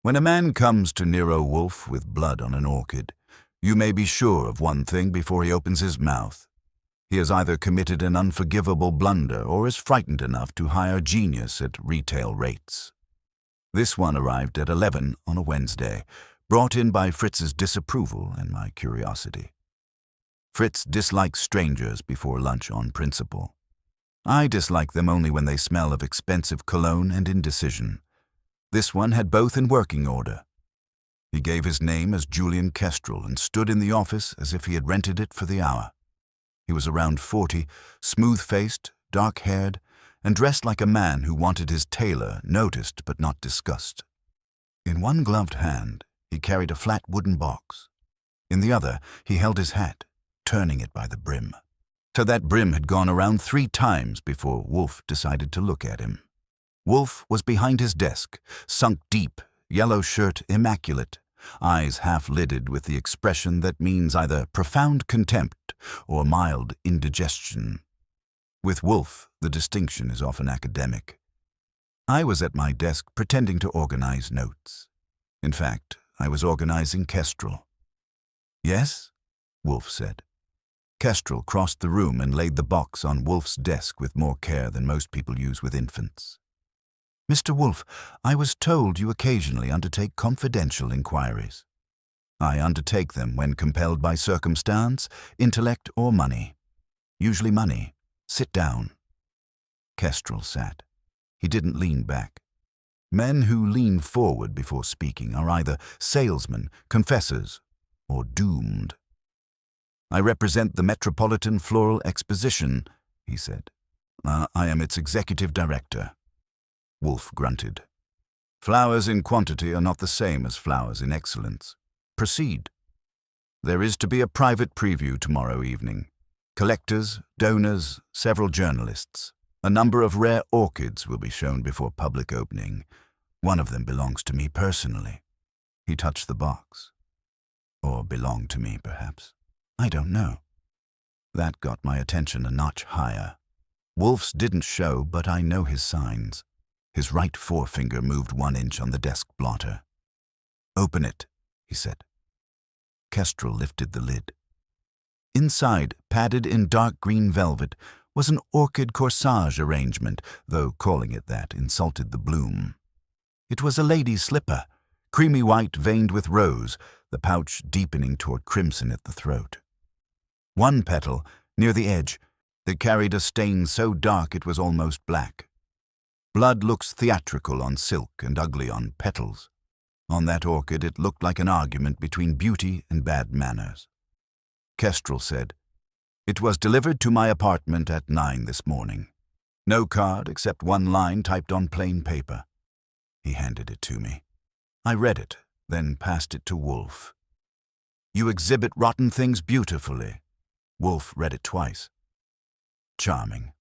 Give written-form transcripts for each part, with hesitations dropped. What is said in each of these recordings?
When a man comes to Nero Wolfe with blood on an orchid, you may be sure of one thing before he opens his mouth. He has either committed an unforgivable blunder or is frightened enough to hire genius at retail rates. This one arrived at 11 on a Wednesday, brought in by Fritz's disapproval and my curiosity. Fritz dislikes strangers before lunch on principle. I dislike them only when they smell of expensive cologne and indecision. This one had both in working order. He gave his name as Julian Kestrel and stood in the office as if he had rented it for the hour. He was around 40, smooth-faced, dark-haired, and dressed like a man who wanted his tailor noticed but not discussed. In one gloved hand, he carried a flat wooden box. In the other, he held his hat, turning it by the brim. So that brim had gone around 3 times before Wolfe decided to look at him. Wolfe was behind his desk, sunk deep, yellow shirt immaculate, eyes half-lidded with the expression that means either profound contempt or mild indigestion. With Wolfe, the distinction is often academic. I was at my desk pretending to organize notes. In fact, I was organizing Kestrel. "Yes?" Wolfe said. Kestrel crossed the room and laid the box on Wolfe's desk with more care than most people use with infants. "Mr. Wolfe, I was told you occasionally undertake confidential inquiries. I undertake them when compelled by circumstance, intellect, or money. Usually money. Sit down." Kestrel sat. He didn't lean back. Men who lean forward before speaking are either salesmen, confessors, or doomed. "I represent the Metropolitan Floral Exposition," he said. I am its executive director." Wolfe grunted. "Flowers in quantity are not the same as flowers in excellence. Proceed." "There is to be a private preview tomorrow evening. Collectors, donors, several journalists. A number of rare orchids will be shown before public opening. One of them belongs to me personally." He touched the box. Or belonged to me, perhaps. I don't know. That got my attention a notch higher. Wolfe's didn't show, but I know his signs. His right forefinger moved 1 inch on the desk blotter. "Open it," he said. Kestrel lifted the lid. Inside, padded in dark green velvet, was an orchid corsage arrangement, though calling it that insulted the bloom. It was a lady's slipper, creamy white veined with rose, the pouch deepening toward crimson at the throat. One petal, near the edge, that carried a stain so dark it was almost black. Blood looks theatrical on silk and ugly on petals. On that orchid it looked like an argument between beauty and bad manners. Kestrel said, "It was delivered to my apartment at 9 this morning. No card except 1 line typed on plain paper." He handed it to me. I read it, then passed it to Wolfe. "You exhibit rotten things beautifully." Wolfe read it twice. "Charming.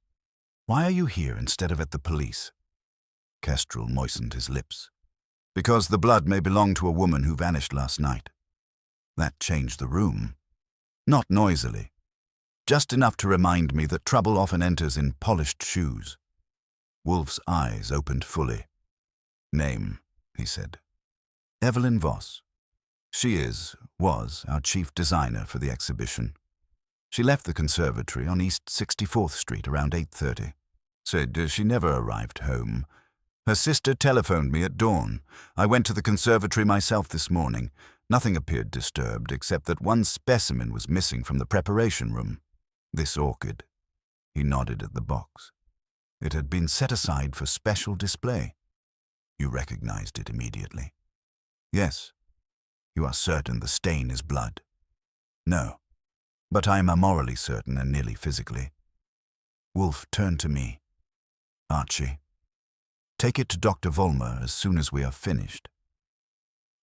Why are you here instead of at the police?" Kestrel moistened his lips. "Because the blood may belong to a woman who vanished last night." That changed the room. Not noisily. Just enough to remind me that trouble often enters in polished shoes. Wolfe's eyes opened fully. "Name," he said. "Evelyn Voss. She was our chief designer for the exhibition. She left the conservatory on East 64th Street around 8:30. Said she never arrived home. Her sister telephoned me at dawn. I went to the conservatory myself this morning. Nothing appeared disturbed, except that 1 specimen was missing from the preparation room. This orchid." He nodded at the box. "It had been set aside for special display." "You recognized it immediately?" "Yes." "You are certain the stain is blood?" "No. But I am morally certain and nearly physically." Wolfe turned to me. "Archie, take it to Dr. Vollmer as soon as we are finished."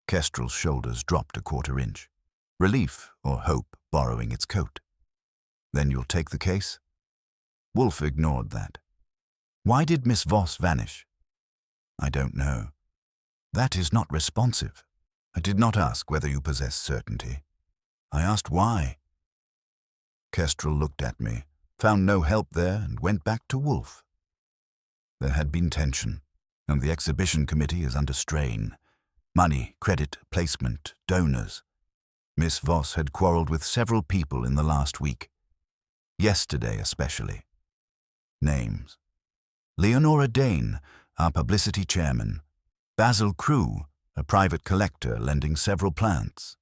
Kestrel's shoulders dropped a 1/4 inch. Relief or hope borrowing its coat. "Then you'll take the case?" Wolfe ignored that. "Why did Miss Voss vanish?" "I don't know." "That is not responsive. I did not ask whether you possess certainty. I asked why." Kestrel looked at me, found no help there, and went back to Wolfe. There had been tension, and the exhibition committee is under strain. Money, credit, placement, donors. Miss Voss had quarrelled with several people in the last week. Yesterday especially. Names. Leonora Dane, our publicity chairman. Basil Crewe, a private collector lending several plants.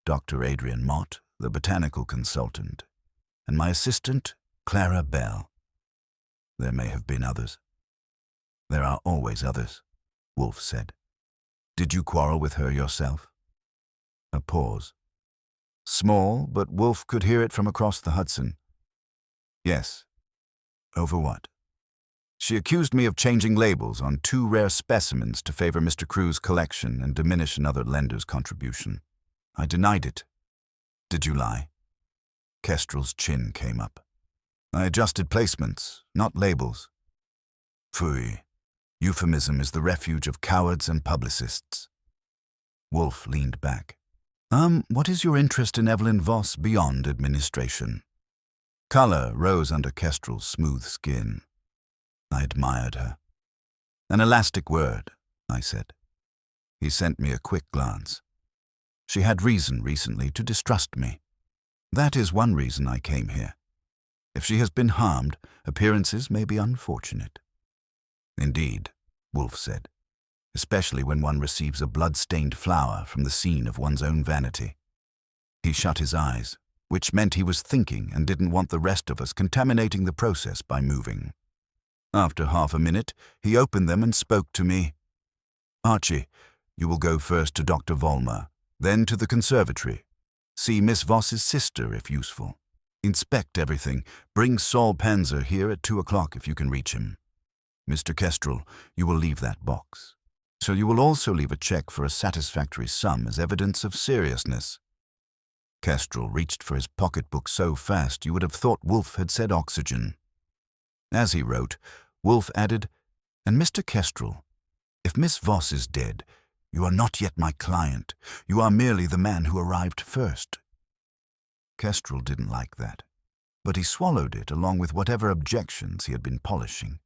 Dr. Adrian Mott, the botanical consultant. And my assistant, Clara Bell. There may have been others. There are always others, Wolfe said. Did you quarrel with her yourself? A pause. Small, but Wolfe could hear it from across the Hudson. Yes. Over what? She accused me of changing labels on 2 rare specimens to favor Mr. Crewe's collection and diminish another lender's contribution. I denied it. Did you lie? Kestrel's chin came up. I adjusted placements, not labels. Phooey. Euphemism is the refuge of cowards and publicists. Wolfe leaned back. What is your interest in Evelyn Voss beyond administration? Color rose under Kestrel's smooth skin. I admired her. An elastic word, I said. He sent me a quick glance. She had reason recently to distrust me. That is one reason I came here. If she has been harmed, appearances may be unfortunate. Indeed, Wolfe said, especially when one receives a blood-stained flower from the scene of one's own vanity. He shut his eyes, which meant he was thinking and didn't want the rest of us contaminating the process by moving. After half a minute, he opened them and spoke to me. Archie, you will go first to Dr. Vollmer, then to the conservatory. See Miss Voss's sister if useful. Inspect everything. Bring Saul Panzer here at 2 o'clock if you can reach him. Mr. Kestrel, you will leave that box. So you will also leave a check for a satisfactory sum as evidence of seriousness. Kestrel reached for his pocketbook so fast you would have thought Wolfe had said oxygen. As he wrote, Wolfe added, And Mr. Kestrel, if Miss Voss is dead, you are not yet my client. You are merely the man who arrived first. Kestrel didn't like that, but he swallowed it along with whatever objections he had been polishing.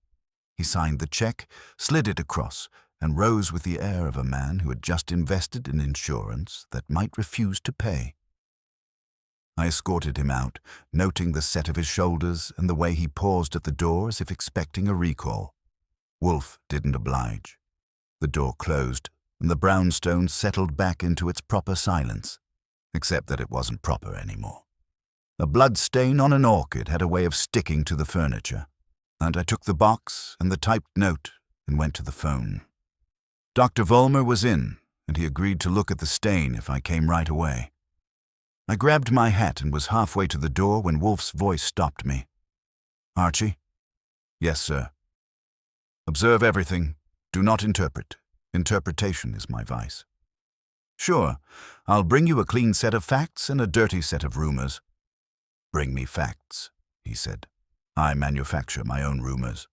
He signed the check, slid it across, and rose with the air of a man who had just invested in insurance that might refuse to pay. I escorted him out, noting the set of his shoulders and the way he paused at the door as if expecting a recall. Wolfe didn't oblige. The door closed, and the brownstone settled back into its proper silence, except that it wasn't proper anymore. A blood stain on an orchid had a way of sticking to the furniture, and I took the box and the typed note and went to the phone. Dr. Vollmer was in, and he agreed to look at the stain if I came right away. I grabbed my hat and was halfway to the door when Wolfe's voice stopped me. Archie? Yes, sir. Observe everything. Do not interpret. Interpretation is my vice. Sure, I'll bring you a clean set of facts and a dirty set of rumors. Bring me facts, he said. I manufacture my own rumors.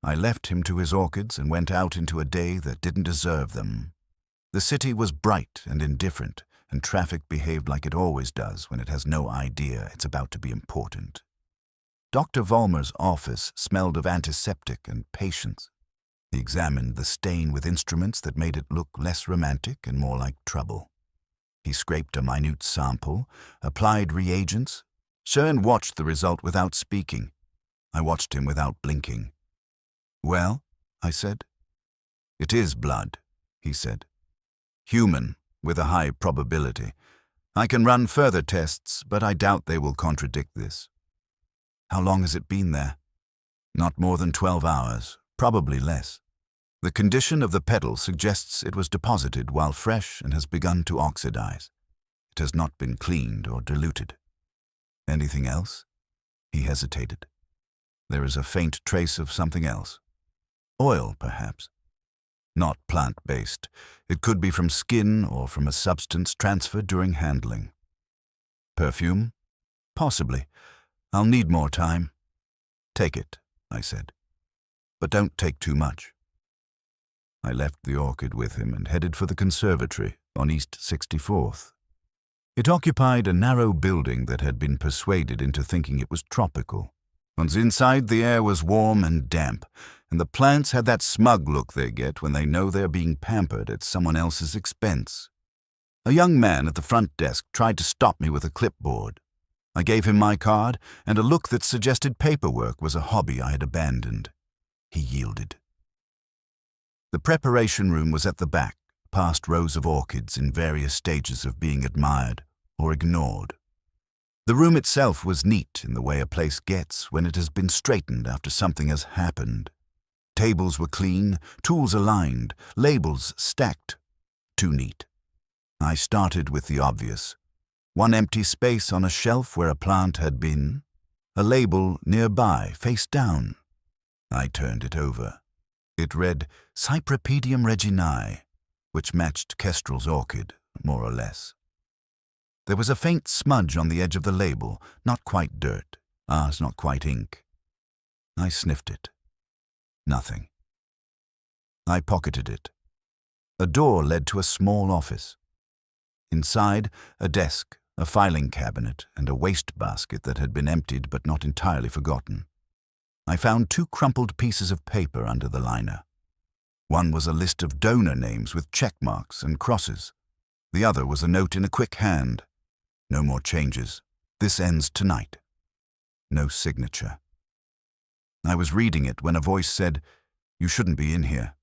I left him to his orchids and went out into a day that didn't deserve them. The city was bright and indifferent, and traffic behaved like it always does when it has no idea it's about to be important. Dr. Vollmer's office smelled of antiseptic and patience. He examined the stain with instruments that made it look less romantic and more like trouble. He scraped a minute sample, applied reagents. Schön watched the result without speaking. I watched him without blinking. Well, I said. It is blood, he said. Human, with a high probability. I can run further tests, but I doubt they will contradict this. How long has it been there? Not more than 12 hours, probably less. The condition of the petal suggests it was deposited while fresh and has begun to oxidize. It has not been cleaned or diluted. Anything else? He hesitated. There is a faint trace of something else. Oil, perhaps. Not plant-based. It could be from skin or from a substance transferred during handling. Perfume? Possibly. I'll need more time. Take it, I said. But don't take too much. I left the orchid with him and headed for the conservatory on East 64th. It occupied a narrow building that had been persuaded into thinking it was tropical. Once inside, the air was warm and damp, and the plants had that smug look they get when they know they're being pampered at someone else's expense. A young man at the front desk tried to stop me with a clipboard. I gave him my card, and a look that suggested paperwork was a hobby I had abandoned. He yielded. The preparation room was at the back, past rows of orchids in various stages of being admired or ignored. The room itself was neat in the way a place gets when it has been straightened after something has happened. Tables were clean, tools aligned, labels stacked. Too neat. I started with the obvious. One empty space on a shelf where a plant had been. A label nearby, face down. I turned it over. It read Cypripedium reginae, which matched Kestrel's orchid, more or less. There was a faint smudge on the edge of the label, not quite dirt, ours not quite ink. I sniffed it. Nothing. I pocketed it. A door led to a small office. Inside, a desk, a filing cabinet, and a wastebasket that had been emptied but not entirely forgotten. I found 2 crumpled pieces of paper under the liner. One was a list of donor names with check marks and crosses. The other was a note in a quick hand. No more changes. This ends tonight. No signature. I was reading it when a voice said, "You shouldn't be in here."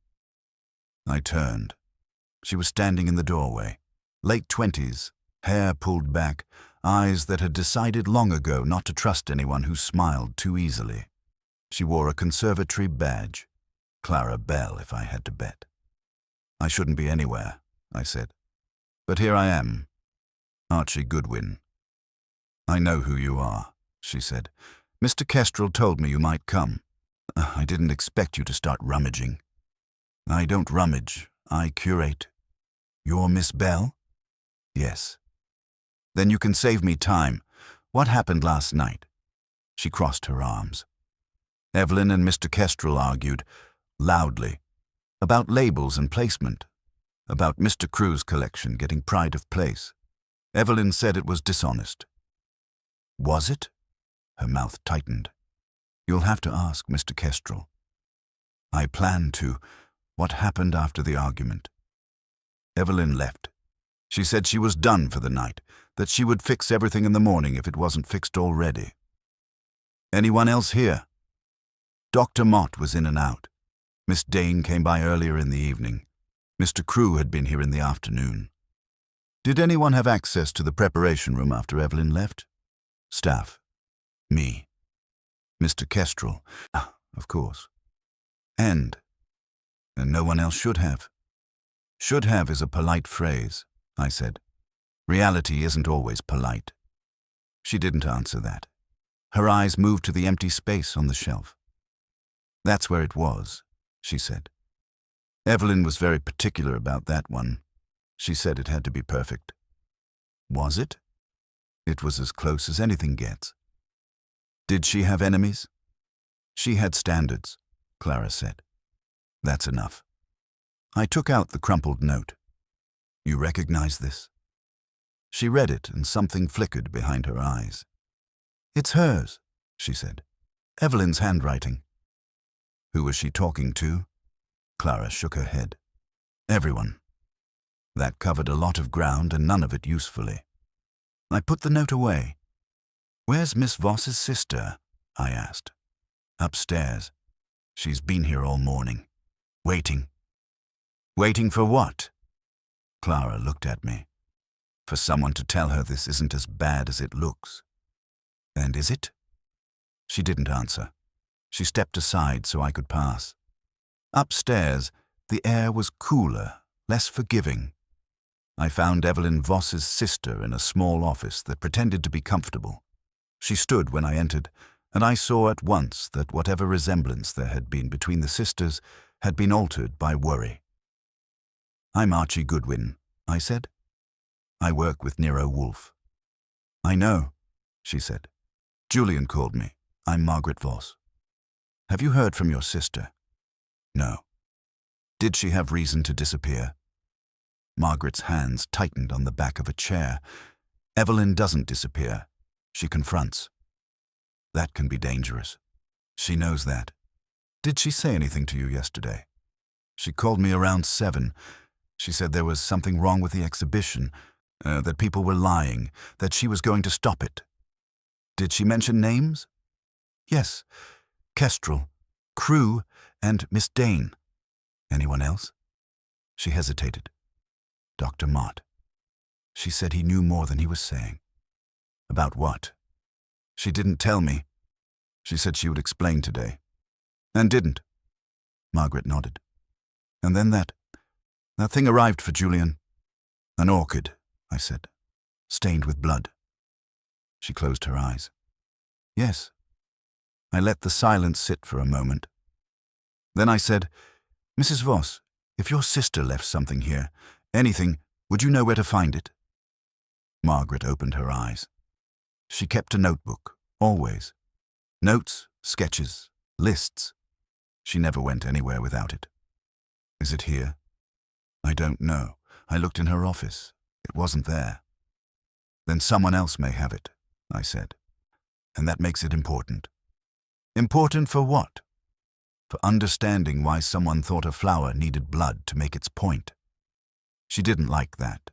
I turned. She was standing in the doorway. Late 20s, hair pulled back, eyes that had decided long ago not to trust anyone who smiled too easily. She wore a conservatory badge. Clara Bell, if I had to bet. "I shouldn't be anywhere," I said. "But here I am. Archie Goodwin." "I know who you are," she said. "Mr. Kestrel told me you might come. I didn't expect you to start rummaging." "I don't rummage. I curate." "You're Miss Bell?" "Yes." "Then you can save me time. What happened last night?" She crossed her arms. "Evelyn and Mr. Kestrel argued, loudly, about labels and placement, about Mr. Crew's collection getting pride of place. Evelyn said it was dishonest." "Was it?" Her mouth tightened. "You'll have to ask Mr. Kestrel." "I plan to. What happened after the argument?" "Evelyn left. She said she was done for the night, that she would fix everything in the morning if it wasn't fixed already." "Anyone else here?" "Dr. Mott was in and out. Miss Dane came by earlier in the evening. Mr. Crew had been here in the afternoon." "Did anyone have access to the preparation room after Evelyn left?" "Staff. Me. Mr. Kestrel. Of course. And no one else should have." "Should have is a polite phrase," I said. "Reality isn't always polite." She didn't answer that. Her eyes moved to the empty space on the shelf. "That's where it was," she said. "Evelyn was very particular about that one. She said it had to be perfect." "Was it?" "It was as close as anything gets." "Did she have enemies?" "She had standards," Clara said. "That's enough." I took out the crumpled note. "You recognize this?" She read it, and something flickered behind her eyes. "It's hers," she said. "Evelyn's handwriting." "Who was she talking to?" Clara shook her head. "Everyone." That covered a lot of ground, and none of it usefully. I put the note away. "Where's Miss Voss's sister?" I asked. "Upstairs. She's been here all morning. Waiting." "Waiting for what?" Clara looked at me. "For someone to tell her this isn't as bad as it looks." "And is it?" She didn't answer. She stepped aside so I could pass. Upstairs, the air was cooler, less forgiving. I found Evelyn Voss's sister in a small office that pretended to be comfortable. She stood when I entered, and I saw at once that whatever resemblance there had been between the sisters had been altered by worry. "I'm Archie Goodwin," I said. "I work with Nero Wolfe." "I know," she said. "Julian called me. I'm Margaret Voss." "Have you heard from your sister?" "No." "Did she have reason to disappear?" Margaret's hands tightened on the back of a chair. "Evelyn doesn't disappear. She confronts. That can be dangerous. She knows that." Did she say anything to you yesterday? She called me around 7. She said there was something wrong with the exhibition, that people were lying, that she was going to stop it. Did she mention names? Yes. Kestrel, Crew, and Miss Dane. Anyone else? She hesitated. Dr. Mott. She said he knew more than he was saying. About what? She didn't tell me. She said she would explain today. And didn't. Margaret nodded. And then that thing arrived for Julian. An orchid, I said, stained with blood. She closed her eyes. Yes. I let the silence sit for a moment. Then I said, Mrs. Voss, if your sister left something here, anything, would you know where to find it? Margaret opened her eyes. She kept a notebook, always. Notes, sketches, lists. She never went anywhere without it. Is it here? I don't know. I looked in her office. It wasn't there. Then someone else may have it, I said. And that makes it important. Important for what? For understanding why someone thought a flower needed blood to make its point. She didn't like that,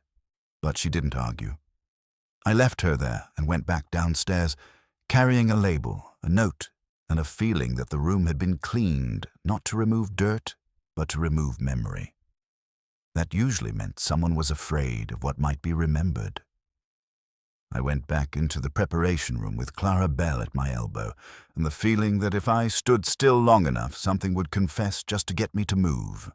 but she didn't argue. I left her there and went back downstairs, carrying a label, a note, and a feeling that the room had been cleaned, not to remove dirt, but to remove memory. That usually meant someone was afraid of what might be remembered. I went back into the preparation room with Clara Bell at my elbow, and the feeling that if I stood still long enough, something would confess just to get me to move.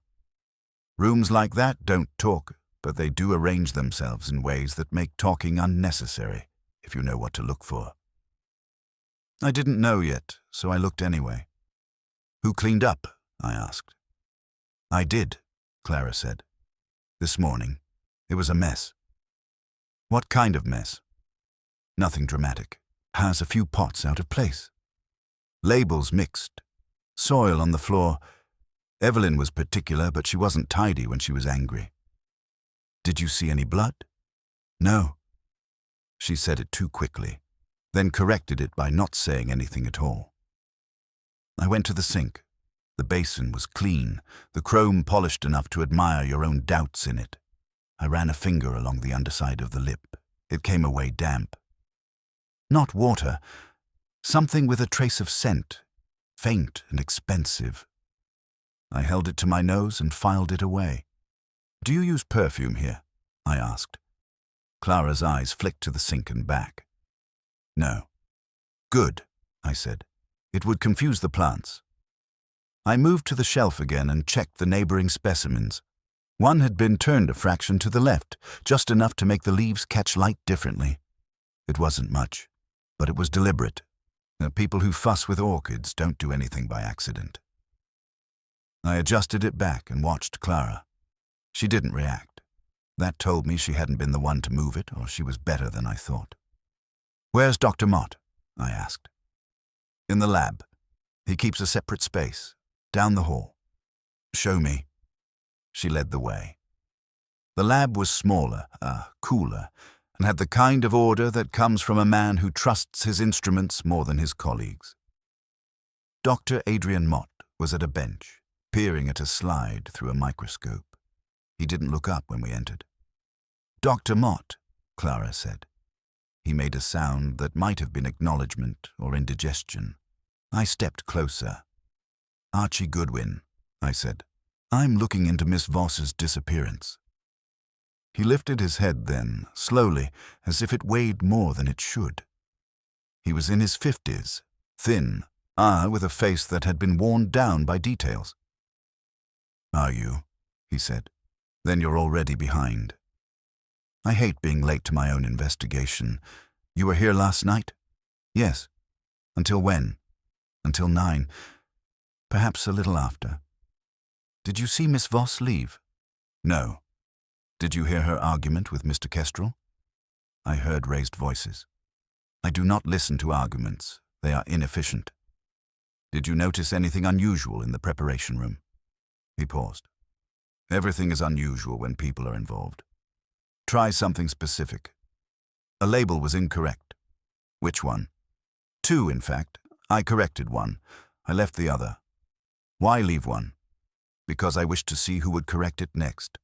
Rooms like that don't talk, but they do arrange themselves in ways that make talking unnecessary, if you know what to look for. I didn't know yet, so I looked anyway. Who cleaned up? I asked. I did, Clara said. This morning. It was a mess. What kind of mess? Nothing dramatic. Has a few pots out of place. Labels mixed. Soil on the floor. Evelyn was particular, but she wasn't tidy when she was angry. Did you see any blood? No. She said it too quickly, then corrected it by not saying anything at all. I went to the sink. The basin was clean, the chrome polished enough to admire your own doubts in it. I ran a finger along the underside of the lip. It came away damp. Not water, something with a trace of scent, faint and expensive. I held it to my nose and filed it away. Do you use perfume here? I asked. Clara's eyes flicked to the sink and back. No. Good, I said. It would confuse the plants. I moved to the shelf again and checked the neighboring specimens. One had been turned a fraction to the left, just enough to make the leaves catch light differently. It wasn't much, but it was deliberate. The people who fuss with orchids don't do anything by accident. I adjusted it back and watched Clara. She didn't react. That told me she hadn't been the one to move it, or she was better than I thought. Where's Dr. Mott? I asked. In the lab. He keeps a separate space, down the hall. Show me. She led the way. The lab was smaller, cooler, and had the kind of order that comes from a man who trusts his instruments more than his colleagues. Dr. Adrian Mott was at a bench, peering at a slide through a microscope. He didn't look up when we entered. Dr. Mott, Clara said. He made a sound that might have been acknowledgement or indigestion. I stepped closer. Archie Goodwin, I said. I'm looking into Miss Voss's disappearance. He lifted his head then, slowly, as if it weighed more than it should. He was in his 50s, thin, with a face that had been worn down by details. Are you? He said. Then you're already behind. I hate being late to my own investigation. You were here last night? Yes. Until when? Until 9. Perhaps a little after. Did you see Miss Voss leave? No. Did you hear her argument with Mr. Kestrel? I heard raised voices. I do not listen to arguments. They are inefficient. Did you notice anything unusual in the preparation room? He paused. Everything is unusual when people are involved. Try something specific. A label was incorrect. Which one? 2, in fact. I corrected one. I left the other. Why leave one? Because I wished to see who would correct it next.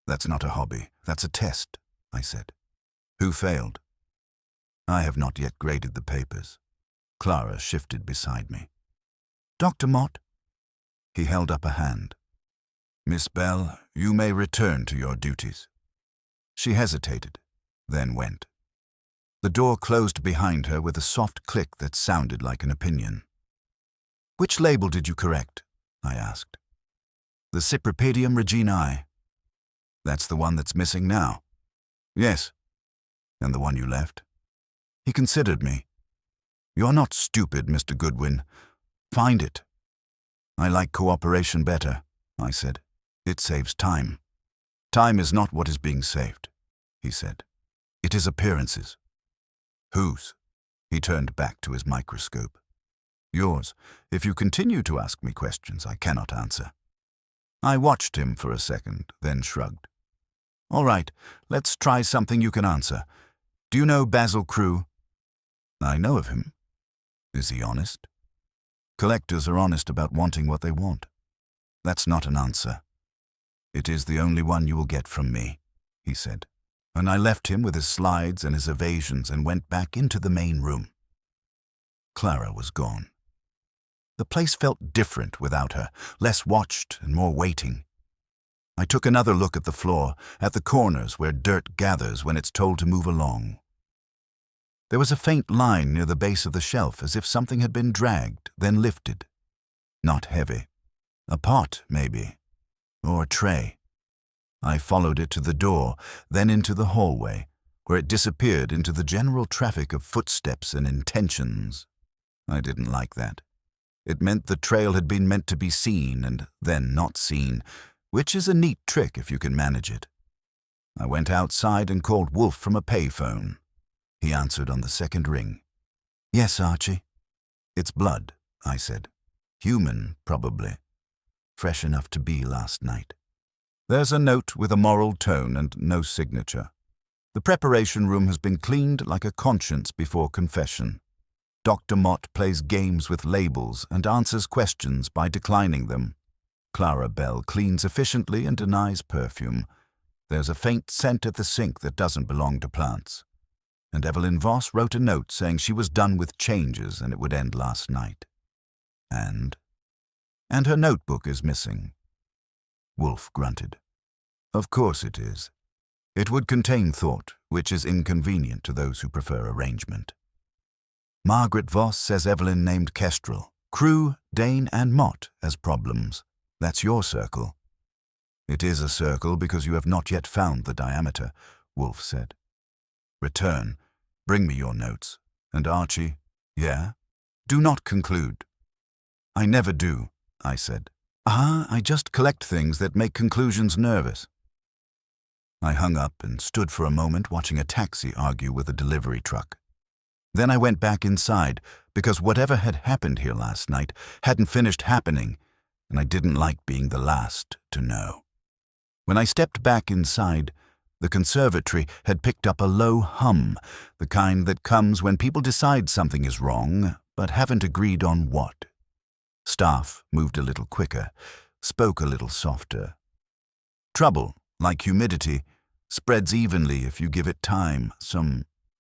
That's not a hobby, that's a test, I said. Who failed? I have not yet graded the papers. Clara shifted beside me. Dr. Mott? He held up a hand. Miss Bell, you may return to your duties. She hesitated, then went. The door closed behind her with a soft click that sounded like an opinion. Which label did you correct? I asked. The Cypripedium reginae. That's the one that's missing now. Yes. And the one you left? He considered me. You're not stupid, Mr. Goodwin. Find it. I like cooperation better, I said. It saves time. Time is not what is being saved, he said. It is appearances. Whose? He turned back to his microscope. Yours. If you continue to ask me questions, I cannot answer. I watched him for a second, then shrugged. All right, let's try something you can answer. Do you know Basil Crewe? I know of him. Is he honest? Collectors are honest about wanting what they want. That's not an answer. It is the only one you will get from me, he said. And I left him with his slides and his evasions and went back into the main room. Clara was gone. The place felt different without her, less watched and more waiting. I took another look at the floor, at the corners where dirt gathers when it's told to move along. There was a faint line near the base of the shelf, as if something had been dragged, then lifted. Not heavy. A pot, maybe. Or a tray. I followed it to the door, then into the hallway, where it disappeared into the general traffic of footsteps and intentions. I didn't like that. It meant the trail had been meant to be seen and then not seen, which is a neat trick if you can manage it. I went outside and called Wolfe from a payphone. He answered on the second ring. Yes, Archie. It's blood, I said. Human, probably. Fresh enough to be last night. There's a note with a moral tone and no signature. The preparation room has been cleaned like a conscience before confession. Dr. Mott plays games with labels and answers questions by declining them. Clara Bell cleans efficiently and denies perfume. There's a faint scent at the sink that doesn't belong to plants. And Evelyn Voss wrote a note saying she was done with changes and it would end last night. And her notebook is missing. Wolfe grunted. Of course it is. It would contain thought, which is inconvenient to those who prefer arrangement. Margaret Voss says Evelyn named Kestrel, Crewe, Dane, and Mott as problems. That's your circle. It is a circle because you have not yet found the diameter, Wolfe said. Return. Bring me your notes. And Archie, yeah? Do not conclude. I never do, I said. I just collect things that make conclusions nervous. I hung up and stood for a moment watching a taxi argue with a delivery truck. Then I went back inside because whatever had happened here last night hadn't finished happening, and I didn't like being the last to know. When I stepped back inside, the conservatory had picked up a low hum, the kind that comes when people decide something is wrong, but haven't agreed on what. Staff moved a little quicker, spoke a little softer. Trouble, like humidity, spreads evenly if you give it time.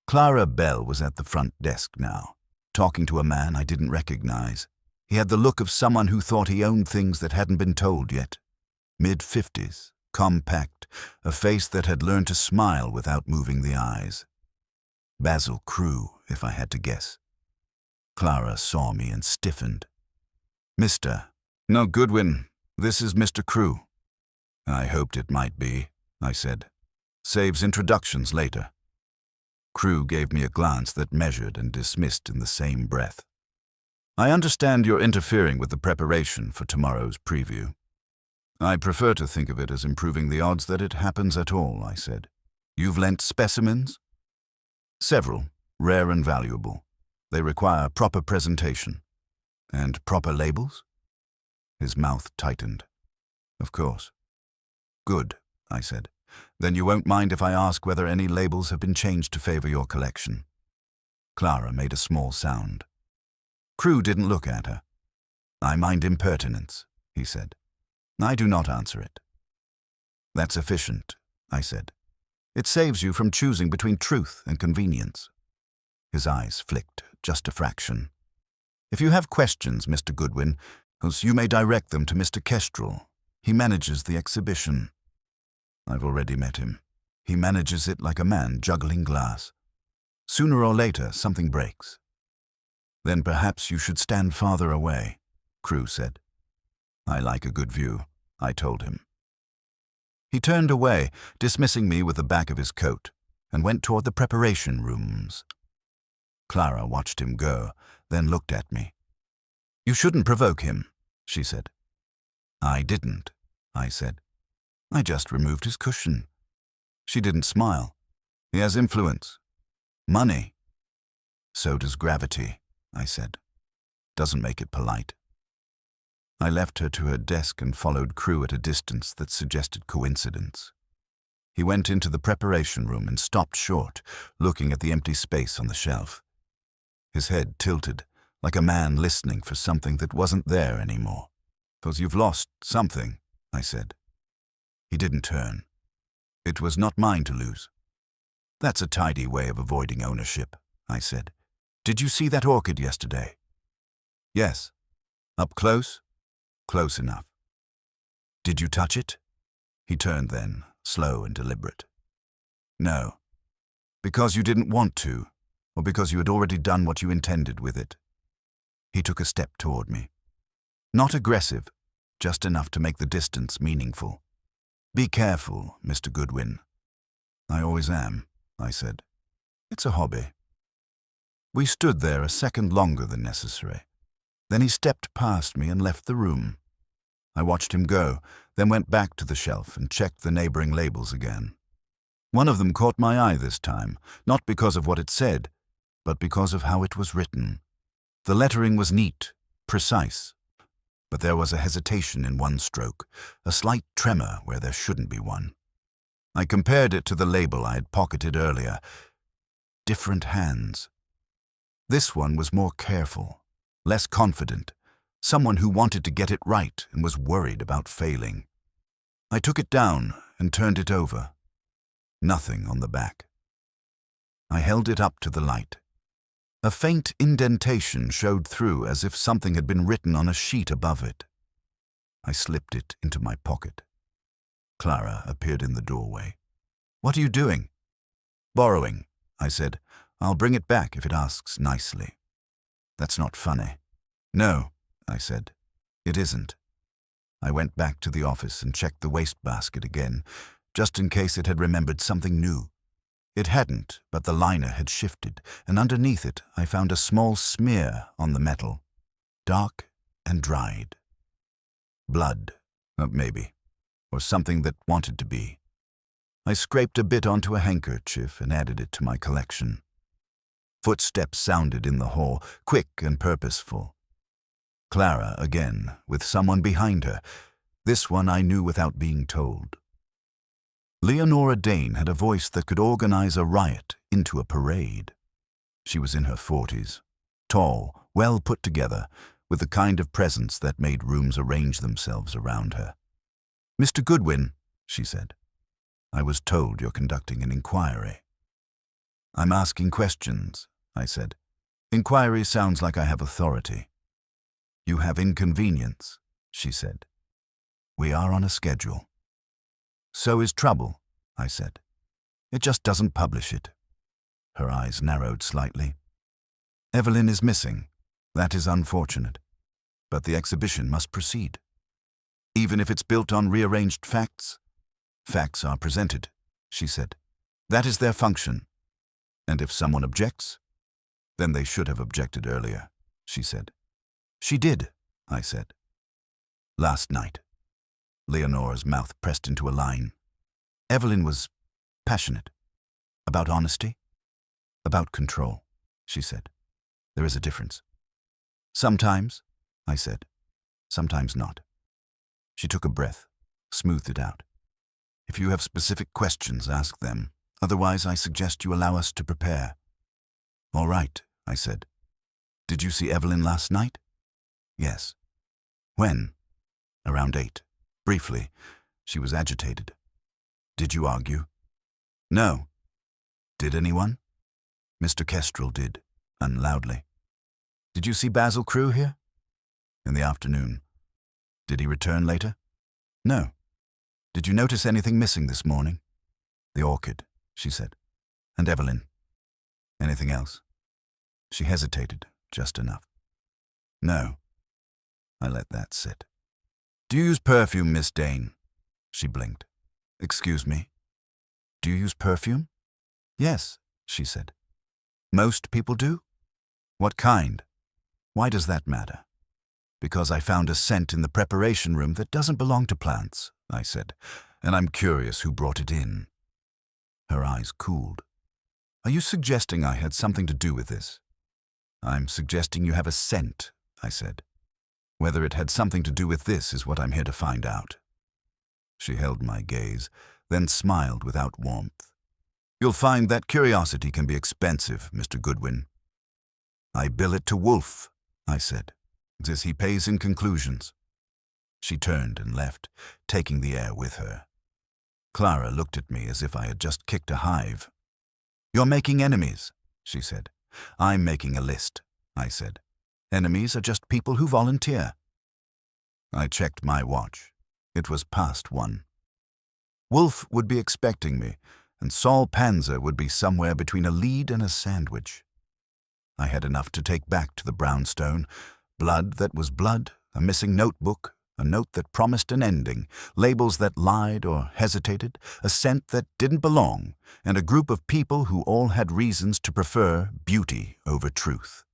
Clara Bell was at the front desk now, talking to a man I didn't recognize. He had the look of someone who thought he owned things that hadn't been told yet. Mid-50s, compact, a face that had learned to smile without moving the eyes. Basil Crewe, if I had to guess. Clara saw me and stiffened. Mr. No, Goodwin, this is Mr. Crewe. I hoped it might be, I said. Saves introductions later. Crewe gave me a glance that measured and dismissed in the same breath. I understand you're interfering with the preparation for tomorrow's preview. I prefer to think of it as improving the odds that it happens at all, I said. You've lent specimens? Several, rare and valuable. They require proper presentation. And proper labels? His mouth tightened. Of course. Good, I said. Then you won't mind if I ask whether any labels have been changed to favor your collection. Clara made a small sound. Crewe didn't look at her. I mind impertinence, he said. I do not answer it. That's efficient, I said. It saves you from choosing between truth and convenience. His eyes flicked just a fraction. If you have questions, Mr. Goodwin, you may direct them to Mr. Kestrel. He manages the exhibition. I've already met him. He manages it like a man juggling glass. Sooner or later, something breaks. Then perhaps you should stand farther away, Crew said. I like a good view, I told him. He turned away, dismissing me with the back of his coat, and went toward the preparation rooms. Clara watched him go, then looked at me. You shouldn't provoke him, she said. I didn't, I said. I just removed his cushion. She didn't smile. He has influence. Money. So does gravity, I said. Doesn't make it polite. I left her to her desk and followed Crew at a distance that suggested coincidence. He went into the preparation room and stopped short, looking at the empty space on the shelf. His head tilted, like a man listening for something that wasn't there anymore. "'Cause you've lost something," I said. He didn't turn. It was not mine to lose. "That's a tidy way of avoiding ownership," I said. "Did you see that orchid yesterday?" "Yes." "Up close?" "Close enough." "Did you touch it?" He turned then, slow and deliberate. "No." "Because you didn't want to, or because you had already done what you intended with it?" He took a step toward me. Not aggressive, just enough to make the distance meaningful. "Be careful, Mr. Goodwin." "I always am," I said. "It's a hobby." We stood there a second longer than necessary. Then he stepped past me and left the room. I watched him go, then went back to the shelf and checked the neighboring labels again. One of them caught my eye this time, not because of what it said, but because of how it was written. The lettering was neat, precise, but there was a hesitation in one stroke, a slight tremor where there shouldn't be one. I compared it to the label I had pocketed earlier. Different hands. This one was more careful, less confident, someone who wanted to get it right and was worried about failing. I took it down and turned it over. Nothing on the back. I held it up to the light. A faint indentation showed through as if something had been written on a sheet above it. I slipped it into my pocket. Clara appeared in the doorway. "What are you doing?" "Borrowing," I said. "I'll bring it back if it asks nicely." "That's not funny." "No," I said. "It isn't." I went back to the office and checked the wastebasket again, just in case it had remembered something new. It hadn't, but the liner had shifted, and underneath it I found a small smear on the metal, dark and dried. Blood, maybe, or something that wanted to be. I scraped a bit onto a handkerchief and added it to my collection. Footsteps sounded in the hall, quick and purposeful. Clara again, with someone behind her. This one I knew without being told. Leonora Dane had a voice that could organize a riot into a parade. She was in her 40s, tall, well put together, with the kind of presence that made rooms arrange themselves around her. "Mr. Goodwin," she said, "I was told you're conducting an inquiry." "I'm asking questions," I said. "Inquiry sounds like I have authority." "You have inconvenience," she said. "We are on a schedule." "So is trouble," I said. "It just doesn't publish it." Her eyes narrowed slightly. "Evelyn is missing. That is unfortunate. But the exhibition must proceed. Even if it's built on rearranged facts? Facts are presented," she said. "That is their function. And if someone objects, then they should have objected earlier," she said. "She did," I said. "Last night." Leonora's mouth pressed into a line. "Evelyn was passionate. About honesty. About control," she said. "There is a difference." "Sometimes," I said. "Sometimes not." She took a breath, smoothed it out. "If you have specific questions, ask them. Otherwise, I suggest you allow us to prepare." "All right," I said. "Did you see Evelyn last night?" "Yes." When? Around 8. Briefly. She was agitated. Did you argue? No. Did anyone? Mr. Kestrel did, and loudly. Did you see Basil Crewe here? In the afternoon. Did he return later? No. Did you notice anything missing this morning? The orchid, she said. And Evelyn. Anything else? She hesitated, just enough. No. I let that sit. Do you use perfume, Miss Dane? She blinked. Excuse me? Do you use perfume? Yes, she said. Most people do? What kind? Why does that matter? Because I found a scent in the preparation room that doesn't belong to plants, I said, and I'm curious who brought it in. Her eyes cooled. Are you suggesting I had something to do with this? I'm suggesting you have a scent, I said. Whether it had something to do with this is what I'm here to find out. She held my gaze, then smiled without warmth. You'll find that curiosity can be expensive, Mr. Goodwin. I bill it to Wolfe, I said. This he pays in conclusions. She turned and left, taking the air with her. Clara looked at me as if I had just kicked a hive. You're making enemies, she said. I'm making a list, I said. Enemies are just people who volunteer. I checked my watch. It was past 1. Wolfe would be expecting me, and Saul Panzer would be somewhere between a lead and a sandwich. I had enough to take back to the brownstone. Blood that was blood, a missing notebook, a note that promised an ending, labels that lied or hesitated, a scent that didn't belong, and a group of people who all had reasons to prefer beauty over truth.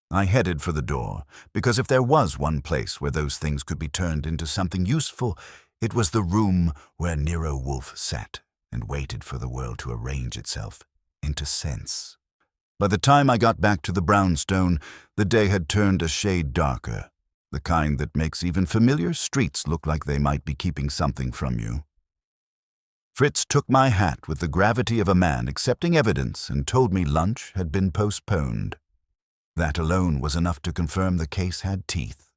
I headed for the door, because if there was one place where those things could be turned into something useful, it was the room where Nero Wolfe sat and waited for the world to arrange itself into sense. By the time I got back to the brownstone, the day had turned a shade darker, the kind that makes even familiar streets look like they might be keeping something from you. Fritz took my hat with the gravity of a man accepting evidence and told me lunch had been postponed. That alone was enough to confirm the case had teeth.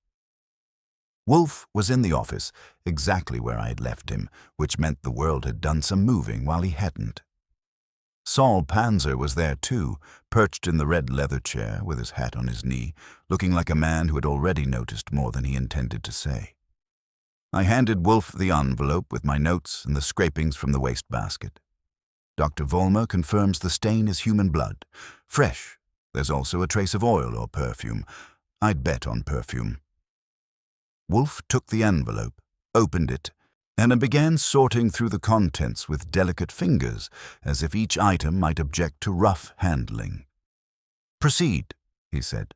Wolfe was in the office, exactly where I had left him, which meant the world had done some moving while he hadn't. Saul Panzer was there too, perched in the red leather chair with his hat on his knee, looking like a man who had already noticed more than he intended to say. I handed Wolfe the envelope with my notes and the scrapings from the wastebasket. Dr. Vollmer confirms the stain is human blood. Fresh. There's also a trace of oil or perfume. I'd bet on perfume. Wolfe took the envelope, opened it, and began sorting through the contents with delicate fingers, as if each item might object to rough handling. Proceed, he said.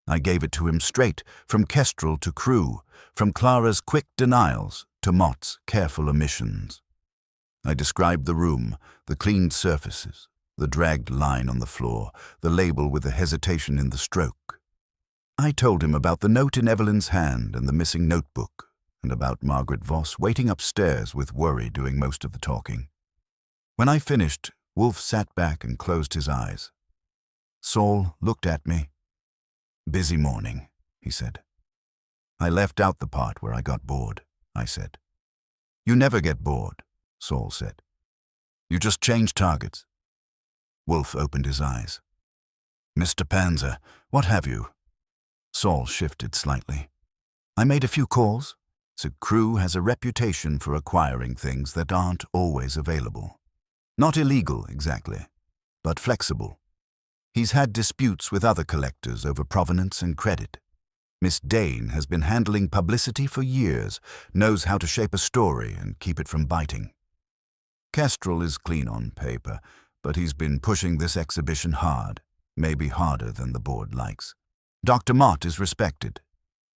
I gave it to him straight, from Kestrel to Crewe, from Clara's quick denials to Mott's careful omissions. I described the room, the cleaned surfaces, the dragged line on the floor, the label with the hesitation in the stroke. I told him about the note in Evelyn's hand and the missing notebook, and about Margaret Voss waiting upstairs with worry doing most of the talking. When I finished, Wolfe sat back and closed his eyes. Saul looked at me. Busy morning, he said. I left out the part where I got bored, I said. You never get bored, Saul said. You just change targets. Wolfe opened his eyes. Mr. Panzer, what have you? Saul shifted slightly. I made a few calls. So Crewe has a reputation for acquiring things that aren't always available. Not illegal, exactly, but flexible. He's had disputes with other collectors over provenance and credit. Miss Dane has been handling publicity for years, knows how to shape a story and keep it from biting. Kestrel is clean on paper, but he's been pushing this exhibition hard, maybe harder than the board likes. Dr. Mott is respected,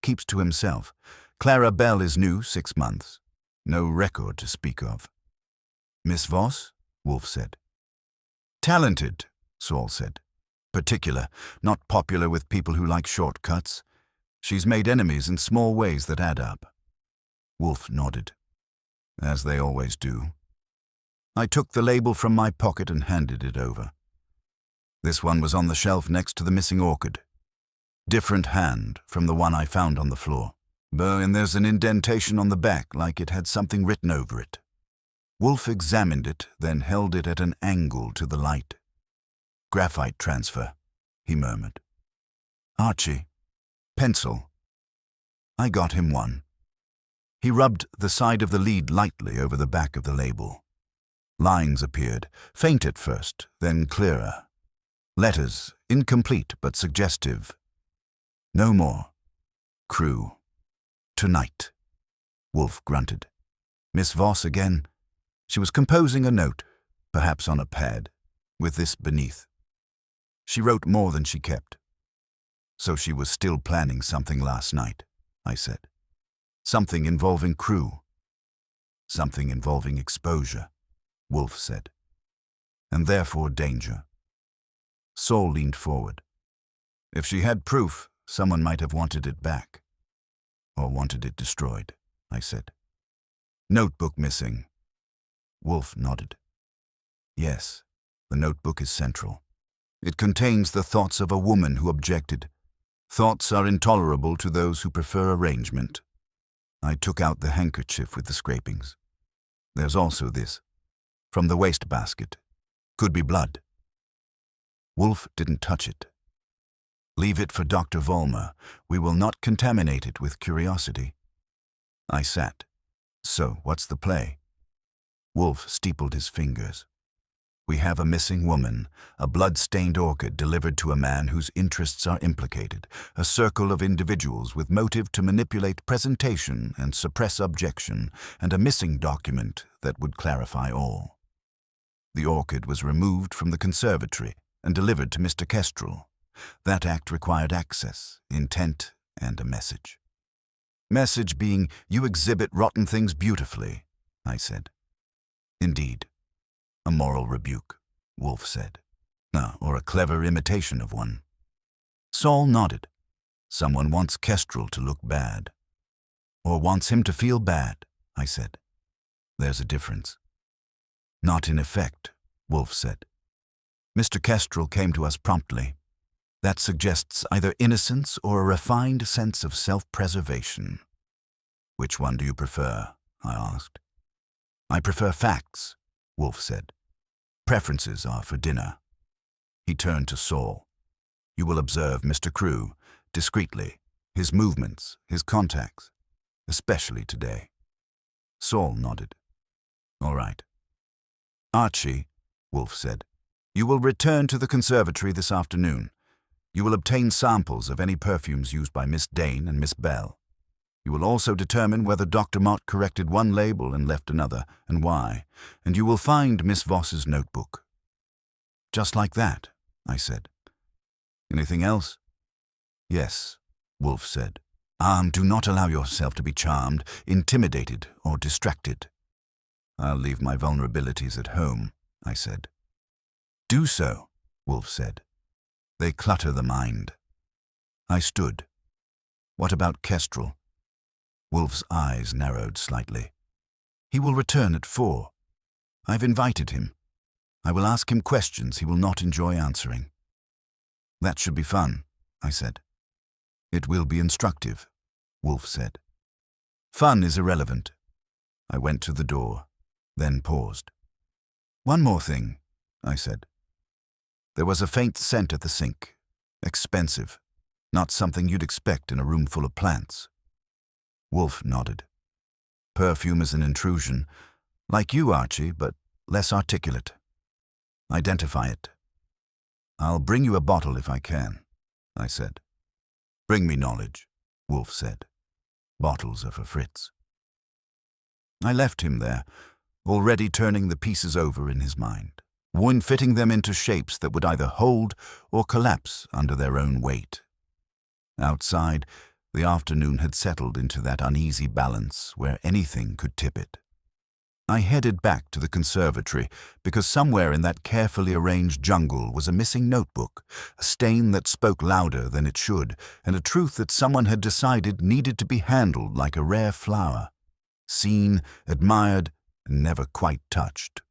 keeps to himself. Clara Bell is new, 6 months. No record to speak of. Miss Voss? Wolfe said. Talented, Saul said. Particular, not popular with people who like shortcuts. She's made enemies in small ways that add up. Wolfe nodded. As they always do. I took the label from my pocket and handed it over. This one was on the shelf next to the missing orchid. Different hand from the one I found on the floor. And there's an indentation on the back, like it had something written over it. Wolfe examined it, then held it at an angle to the light. Graphite transfer, he murmured. Archie, pencil. I got him one. He rubbed the side of the lead lightly over the back of the label. Lines appeared, faint at first, then clearer. Letters, incomplete but suggestive. No more. Crew. Tonight. Wolfe grunted. Miss Voss again. She was composing a note, perhaps on a pad, with this beneath. She wrote more than she kept. So she was still planning something last night, I said. Something involving Crew. Something involving exposure, Wolfe said. And therefore danger. Saul leaned forward. If she had proof, someone might have wanted it back. Or wanted it destroyed, I said. Notebook missing. Wolfe nodded. Yes, the notebook is central. It contains the thoughts of a woman who objected. Thoughts are intolerable to those who prefer arrangement. I took out the handkerchief with the scrapings. There's also this. From the wastebasket. Could be blood. Wolfe didn't touch it. Leave it for Dr. Vollmer. We will not contaminate it with curiosity. I sat. So, what's the play? Wolfe steepled his fingers. We have a missing woman, a blood-stained orchid delivered to a man whose interests are implicated, a circle of individuals with motive to manipulate presentation and suppress objection, and a missing document that would clarify all. The orchid was removed from the conservatory and delivered to Mr. Kestrel. That act required access, intent, and a message. Message being, you exhibit rotten things beautifully, I said. Indeed. A moral rebuke, Wolfe said. Or a clever imitation of one. Saul nodded. Someone wants Kestrel to look bad. Or wants him to feel bad, I said. There's a difference. Not in effect, Wolfe said. Mr. Kestrel came to us promptly. That suggests either innocence or a refined sense of self-preservation. Which one do you prefer? I asked. I prefer facts, Wolfe said. Preferences are for dinner. He turned to Saul. You will observe Mr. Crew, discreetly, his movements, his contacts, especially today. Saul nodded. All right. Archie, Wolfe said, you will return to the conservatory this afternoon. You will obtain samples of any perfumes used by Miss Dane and Miss Bell. You will also determine whether Dr. Mott corrected one label and left another, and why, and you will find Miss Voss's notebook. Just like that, I said. Anything else? Yes, Wolfe said. Do not allow yourself to be charmed, intimidated, or distracted. I'll leave my vulnerabilities at home, I said. Do so, Wolfe said. They clutter the mind. I stood. What about Kestrel? Wolfe's eyes narrowed slightly. He will return at 4. I've invited him. I will ask him questions he will not enjoy answering. That should be fun, I said. It will be instructive, Wolfe said. Fun is irrelevant. I went to the door, then paused. One more thing, I said. There was a faint scent at the sink. Expensive. Not something you'd expect in a room full of plants. Wolfe nodded. Perfume is an intrusion. Like you, Archie, but less articulate. Identify it. I'll bring you a bottle if I can, I said. Bring me knowledge, Wolfe said. Bottles are for Fritz. I left him there, already turning the pieces over in his mind, fitting them into shapes that would either hold or collapse under their own weight. Outside, the afternoon had settled into that uneasy balance where anything could tip it. I headed back to the conservatory because somewhere in that carefully arranged jungle was a missing notebook, a stain that spoke louder than it should, and a truth that someone had decided needed to be handled like a rare flower, seen, admired, and never quite touched.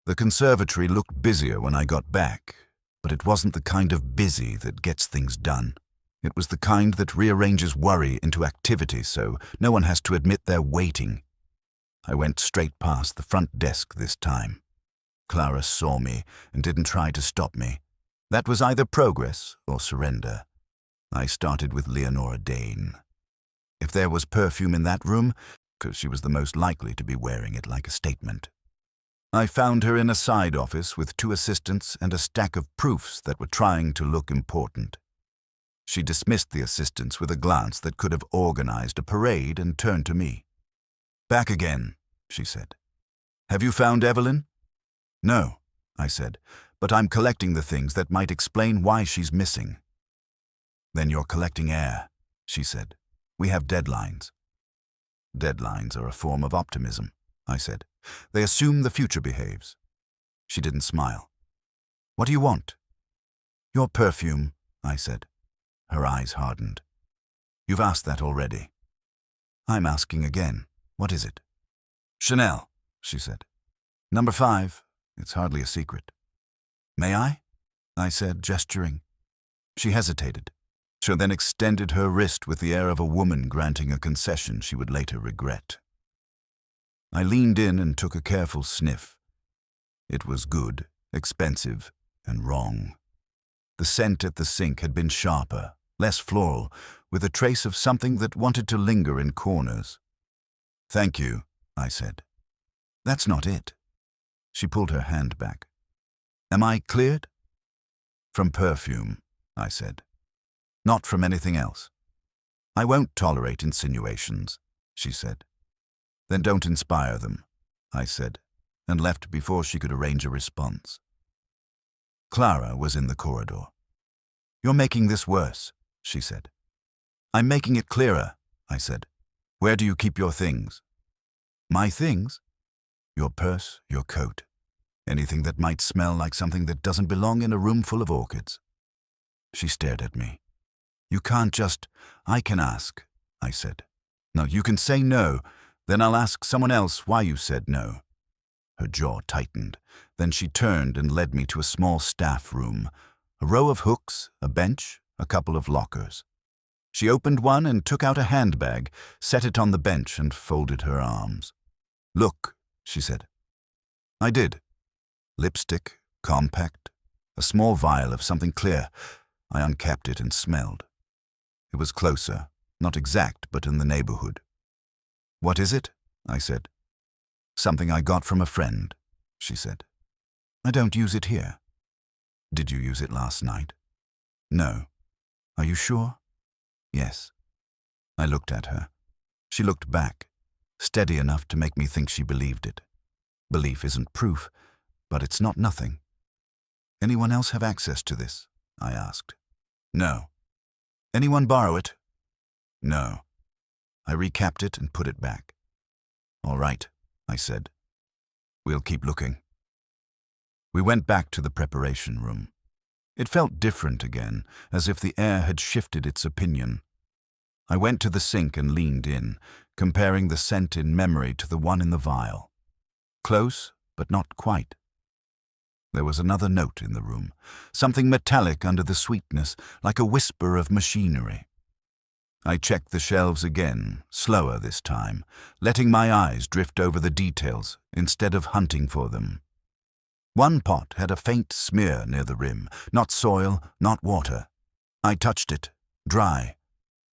The conservatory looked busier when I got back, but it wasn't the kind of busy that gets things done. It was the kind that rearranges worry into activity so no one has to admit they're waiting. I went straight past the front desk this time. Clara saw me and didn't try to stop me. That was either progress or surrender. I started with Leonora Dane. If there was perfume in that room, because she was the most likely to be wearing it like a statement. I found her in a side office with 2 assistants and a stack of proofs that were trying to look important. She dismissed the assistants with a glance that could have organized a parade and turned to me. "Back again," she said. "Have you found Evelyn?" "No," I said, "but I'm collecting the things that might explain why she's missing." "Then you're collecting air," she said. "We have deadlines." "Deadlines are a form of optimism," I said. "They assume the future behaves." She didn't smile. "What do you want?" "Your perfume," I said. Her eyes hardened. "You've asked that already." "I'm asking again. What is it?" "Chanel," she said. "Number 5. It's hardly a secret." "May I said, gesturing. She hesitated. She then extended her wrist with the air of a woman granting a concession she would later regret. I leaned in and took a careful sniff. It was good, expensive, and wrong. The scent at the sink had been sharper, less floral, with a trace of something that wanted to linger in corners. "Thank you," I said. "That's not it." She pulled her hand back. "Am I cleared?" "From perfume," I said. "Not from anything else." "I won't tolerate insinuations," she said. "Then don't inspire them," I said, and left before she could arrange a response. Clara was in the corridor. "You're making this worse," she said. "I'm making it clearer," I said. "Where do you keep your things?" "My things?" "Your purse, your coat. Anything that might smell like something that doesn't belong in a room full of orchids." She stared at me. "You can't just—" "I can ask," I said. "No, you can say no. Then I'll ask someone else why you said no." Her jaw tightened. Then she turned and led me to a small staff room. A row of hooks, a bench, a couple of lockers. She opened one and took out a handbag, set it on the bench and folded her arms. "Look," she said. I did. Lipstick, compact, a small vial of something clear. I uncapped it and smelled. It was closer, not exact, but in the neighborhood. "What is it?" I said. "Something I got from a friend," she said. "I don't use it here." "Did you use it last night?" "No." "Are you sure?" "Yes." I looked at her. She looked back, steady enough to make me think she believed it. Belief isn't proof, but it's not nothing. "Anyone else have access to this?" I asked. "No." "Anyone borrow it?" "No." I recapped it and put it back. "All right," I said. "We'll keep looking." We went back to the preparation room. It felt different again, as if the air had shifted its opinion. I went to the sink and leaned in, comparing the scent in memory to the one in the vial. Close, but not quite. There was another note in the room, something metallic under the sweetness, like a whisper of machinery. I checked the shelves again, slower this time, letting my eyes drift over the details instead of hunting for them. One pot had a faint smear near the rim, not soil, not water. I touched it, dry.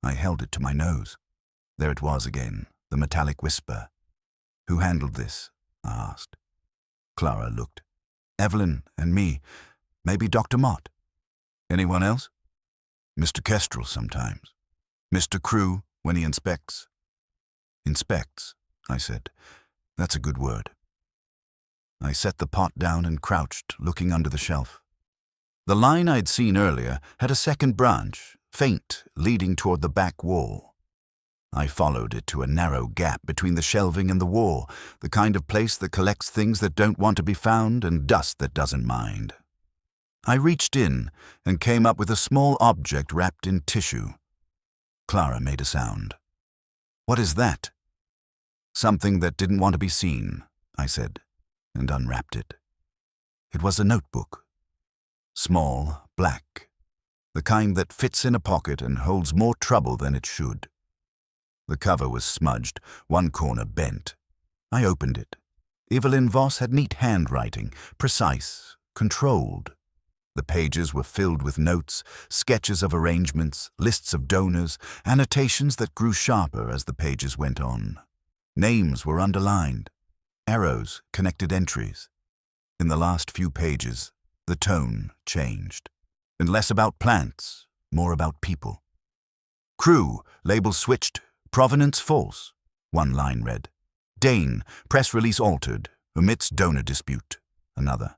I held it to my nose. There it was again, the metallic whisper. "Who handled this?" I asked. Clara looked. "Evelyn and me. Maybe Dr. Mott." "Anyone else?" "Mr. Kestrel sometimes. Mr. Crew when he inspects." "Inspects," I said. "That's a good word." I set the pot down and crouched, looking under the shelf. The line I'd seen earlier had a second branch, faint, leading toward the back wall. I followed it to a narrow gap between the shelving and the wall, the kind of place that collects things that don't want to be found and dust that doesn't mind. I reached in and came up with a small object wrapped in tissue. Clara made a sound. "What is that?" "Something that didn't want to be seen," I said, and unwrapped it. It was a notebook. Small, black. The kind that fits in a pocket and holds more trouble than it should. The cover was smudged, one corner bent. I opened it. Evelyn Voss had neat handwriting, precise, controlled. The pages were filled with notes, sketches of arrangements, lists of donors, annotations that grew sharper as the pages went on. Names were underlined. Arrows connected entries. In the last few pages, the tone changed. And less about plants, more about people. Crew, label switched, provenance false, one line read. Dane, press release altered, omits donor dispute, another.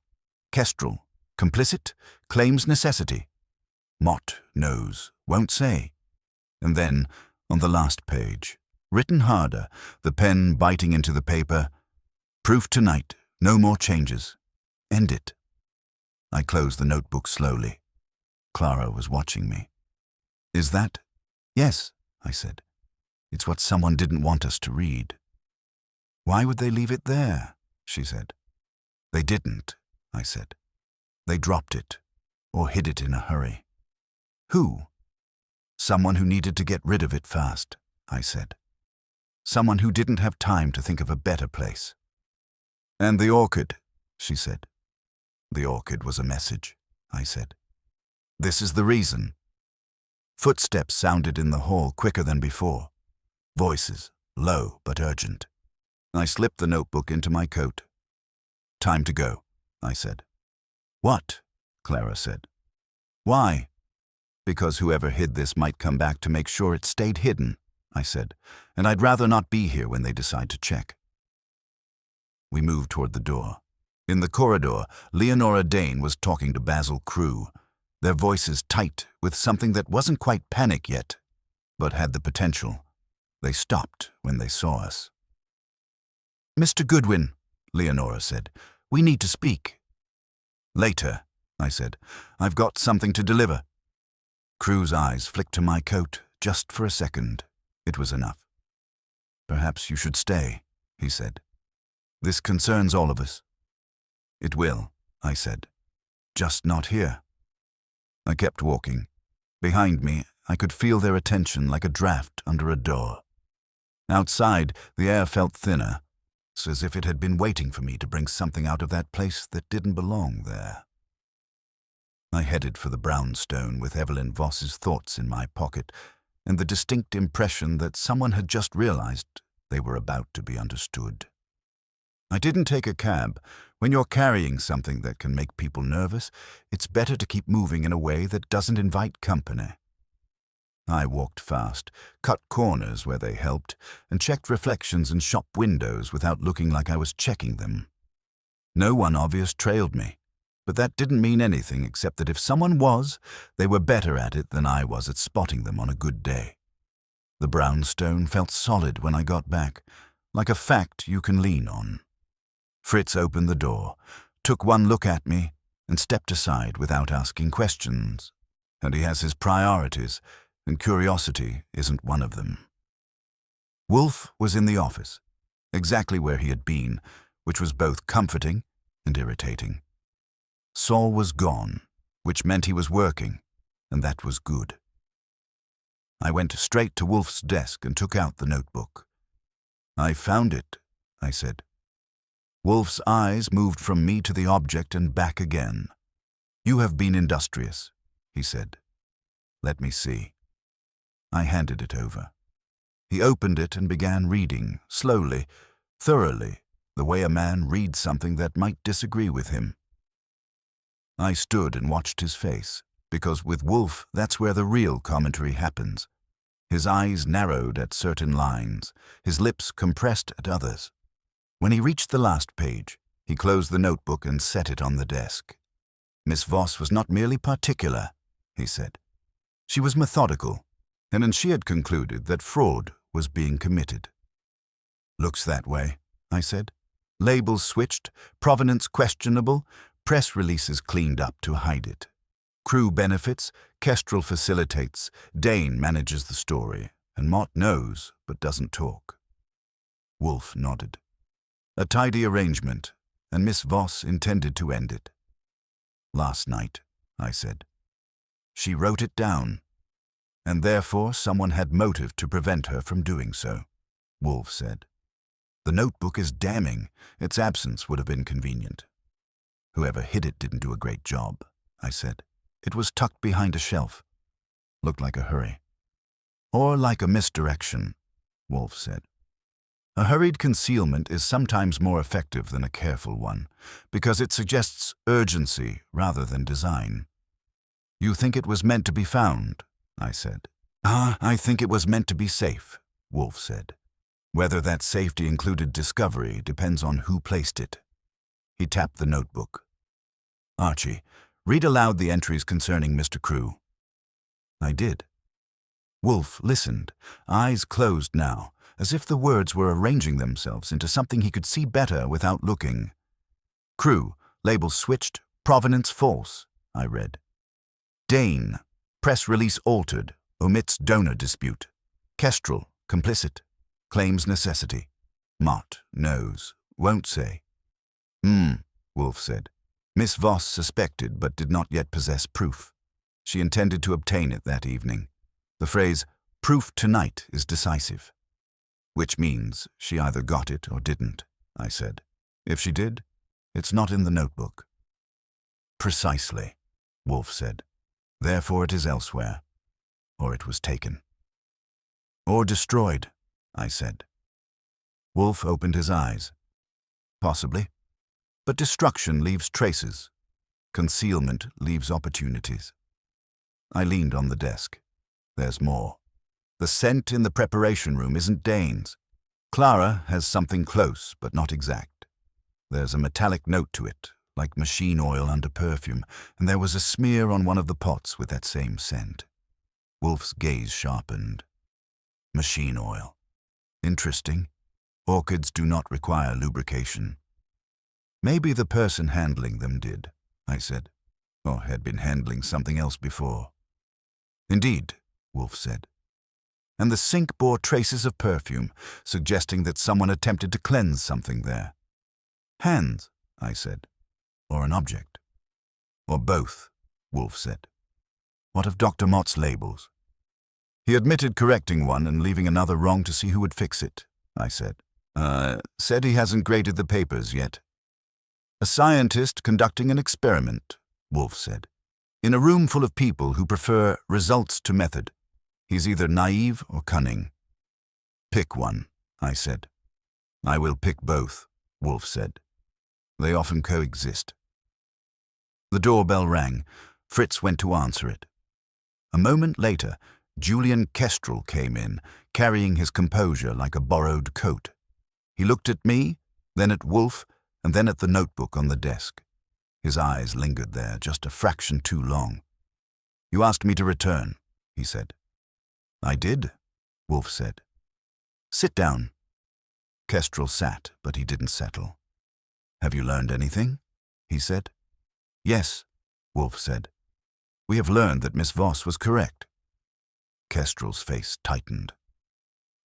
Kestrel, complicit, claims necessity. Mott knows, won't say. And then, on the last page, written harder, the pen biting into the paper, proof tonight, no more changes. End it. I closed the notebook slowly. Clara was watching me. Is that? Yes, I said. It's what someone didn't want us to read. Why would they leave it there? She said. They didn't, I said. They dropped it, or hid it in a hurry. Who? Someone who needed to get rid of it fast, I said. Someone who didn't have time to think of a better place. And the orchid, she said. The orchid was a message, I said. This is the reason. Footsteps sounded in the hall quicker than before. Voices, low but urgent. I slipped the notebook into my coat. Time to go, I said. What? Clara said. Why? Because whoever hid this might come back to make sure it stayed hidden, I said, and I'd rather not be here when they decide to check. We moved toward the door. In the corridor, Leonora Dane was talking to Basil Crew, their voices tight with something that wasn't quite panic yet, but had the potential. They stopped when they saw us. Mr. Goodwin, Leonora said, we need to speak. Later, I said. I've got something to deliver. Crew's eyes flicked to my coat just for a second. It was enough. Perhaps you should stay, he said. This concerns all of us. It will, I said. Just not here. I kept walking. Behind me, I could feel their attention like a draft under a door. Outside, the air felt thinner, as if it had been waiting for me to bring something out of that place that didn't belong there. I headed for the brownstone with Evelyn Voss's thoughts in my pocket and the distinct impression that someone had just realized they were about to be understood. I didn't take a cab. When you're carrying something that can make people nervous, it's better to keep moving in a way that doesn't invite company. I walked fast, cut corners where they helped, and checked reflections in shop windows without looking like I was checking them. No one obvious trailed me, but that didn't mean anything except that if someone was, they were better at it than I was at spotting them on a good day. The brownstone felt solid when I got back, like a fact you can lean on. Fritz opened the door, took one look at me, and stepped aside without asking questions. And he has his priorities, and curiosity isn't one of them. Wolfe was in the office, exactly where he had been, which was both comforting and irritating. Saul was gone, which meant he was working, and that was good. I went straight to Wolfe's desk and took out the notebook. I found it, I said. Wolfe's eyes moved from me to the object and back again. You have been industrious, he said. Let me see. I handed it over. He opened it and began reading, slowly, thoroughly, the way a man reads something that might disagree with him. I stood and watched his face, because with Wolfe, that's where the real commentary happens. His eyes narrowed at certain lines, his lips compressed at others. When he reached the last page, he closed the notebook and set it on the desk. Miss Voss was not merely particular, he said. She was methodical, and she had concluded that fraud was being committed. Looks that way, I said. Labels switched, provenance questionable, press releases cleaned up to hide it. Crew benefits, Kestrel facilitates, Dane manages the story, and Mott knows but doesn't talk. Wolfe nodded. A tidy arrangement, and Miss Voss intended to end it. Last night, I said. She wrote it down, and therefore someone had motive to prevent her from doing so, Wolfe said. The notebook is damning. Its absence would have been convenient. Whoever hid it didn't do a great job, I said. It was tucked behind a shelf. Looked like a hurry. Or like a misdirection, Wolfe said. A hurried concealment is sometimes more effective than a careful one, because it suggests urgency rather than design. You think it was meant to be found, I said. I think it was meant to be safe, Wolfe said. Whether that safety included discovery depends on who placed it. He tapped the notebook. Archie, read aloud the entries concerning Mr. Crewe. I did. Wolfe listened, eyes closed now, as if the words were arranging themselves into something he could see better without looking. Crewe, label switched, provenance false, I read. Dane, press release altered, omits donor dispute. Kestrel, complicit, claims necessity. Mott, knows, won't say. Wolfe said. Miss Voss suspected but did not yet possess proof. She intended to obtain it that evening. The phrase, proof tonight, is decisive. Which means she either got it or didn't, I said. If she did, it's not in the notebook. Precisely, Wolfe said. Therefore it is elsewhere. Or it was taken. Or destroyed, I said. Wolfe opened his eyes. Possibly. But destruction leaves traces. Concealment leaves opportunities. I leaned on the desk. There's more. The scent in the preparation room isn't Dane's. Clara has something close, but not exact. There's a metallic note to it, like machine oil under perfume, and there was a smear on one of the pots with that same scent. Wolfe's gaze sharpened. Machine oil. Interesting. Orchids do not require lubrication. Maybe the person handling them did, I said, or had been handling something else before. Indeed, Wolfe said. And the sink bore traces of perfume, suggesting that someone attempted to cleanse something there. Hands, I said, or an object. Or both, Wolfe said. What of Dr. Mott's labels? He admitted correcting one and leaving another wrong to see who would fix it, I said. Said he hasn't graded the papers yet. A scientist conducting an experiment, Wolfe said. In a room full of people who prefer results to method. He's either naive or cunning. Pick one, I said. I will pick both, Wolfe said. They often coexist. The doorbell rang. Fritz went to answer it. A moment later, Julian Kestrel came in, carrying his composure like a borrowed coat. He looked at me, then at Wolfe, and then at the notebook on the desk. His eyes lingered there just a fraction too long. You asked me to return, he said. I did, Wolfe said. Sit down. Kestrel sat, but he didn't settle. Have you learned anything? He said. Yes, Wolfe said. We have learned that Miss Voss was correct. Kestrel's face tightened.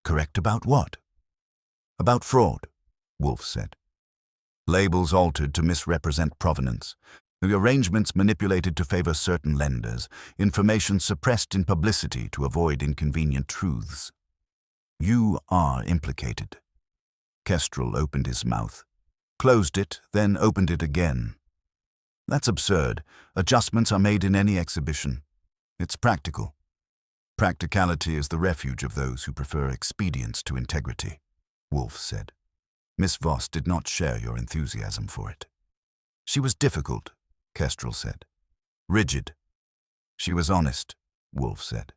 Correct about what? About fraud, Wolfe said. Labels altered to misrepresent provenance, the arrangements manipulated to favor certain lenders, information suppressed in publicity to avoid inconvenient truths. You are implicated. Kestrel opened his mouth, closed it, then opened it again. That's absurd. Adjustments are made in any exhibition. It's practical. Practicality is the refuge of those who prefer expedience to integrity, Wolfe said. Miss Voss did not share your enthusiasm for it. She was difficult, Kestrel said. Rigid. She was honest, Wolfe said.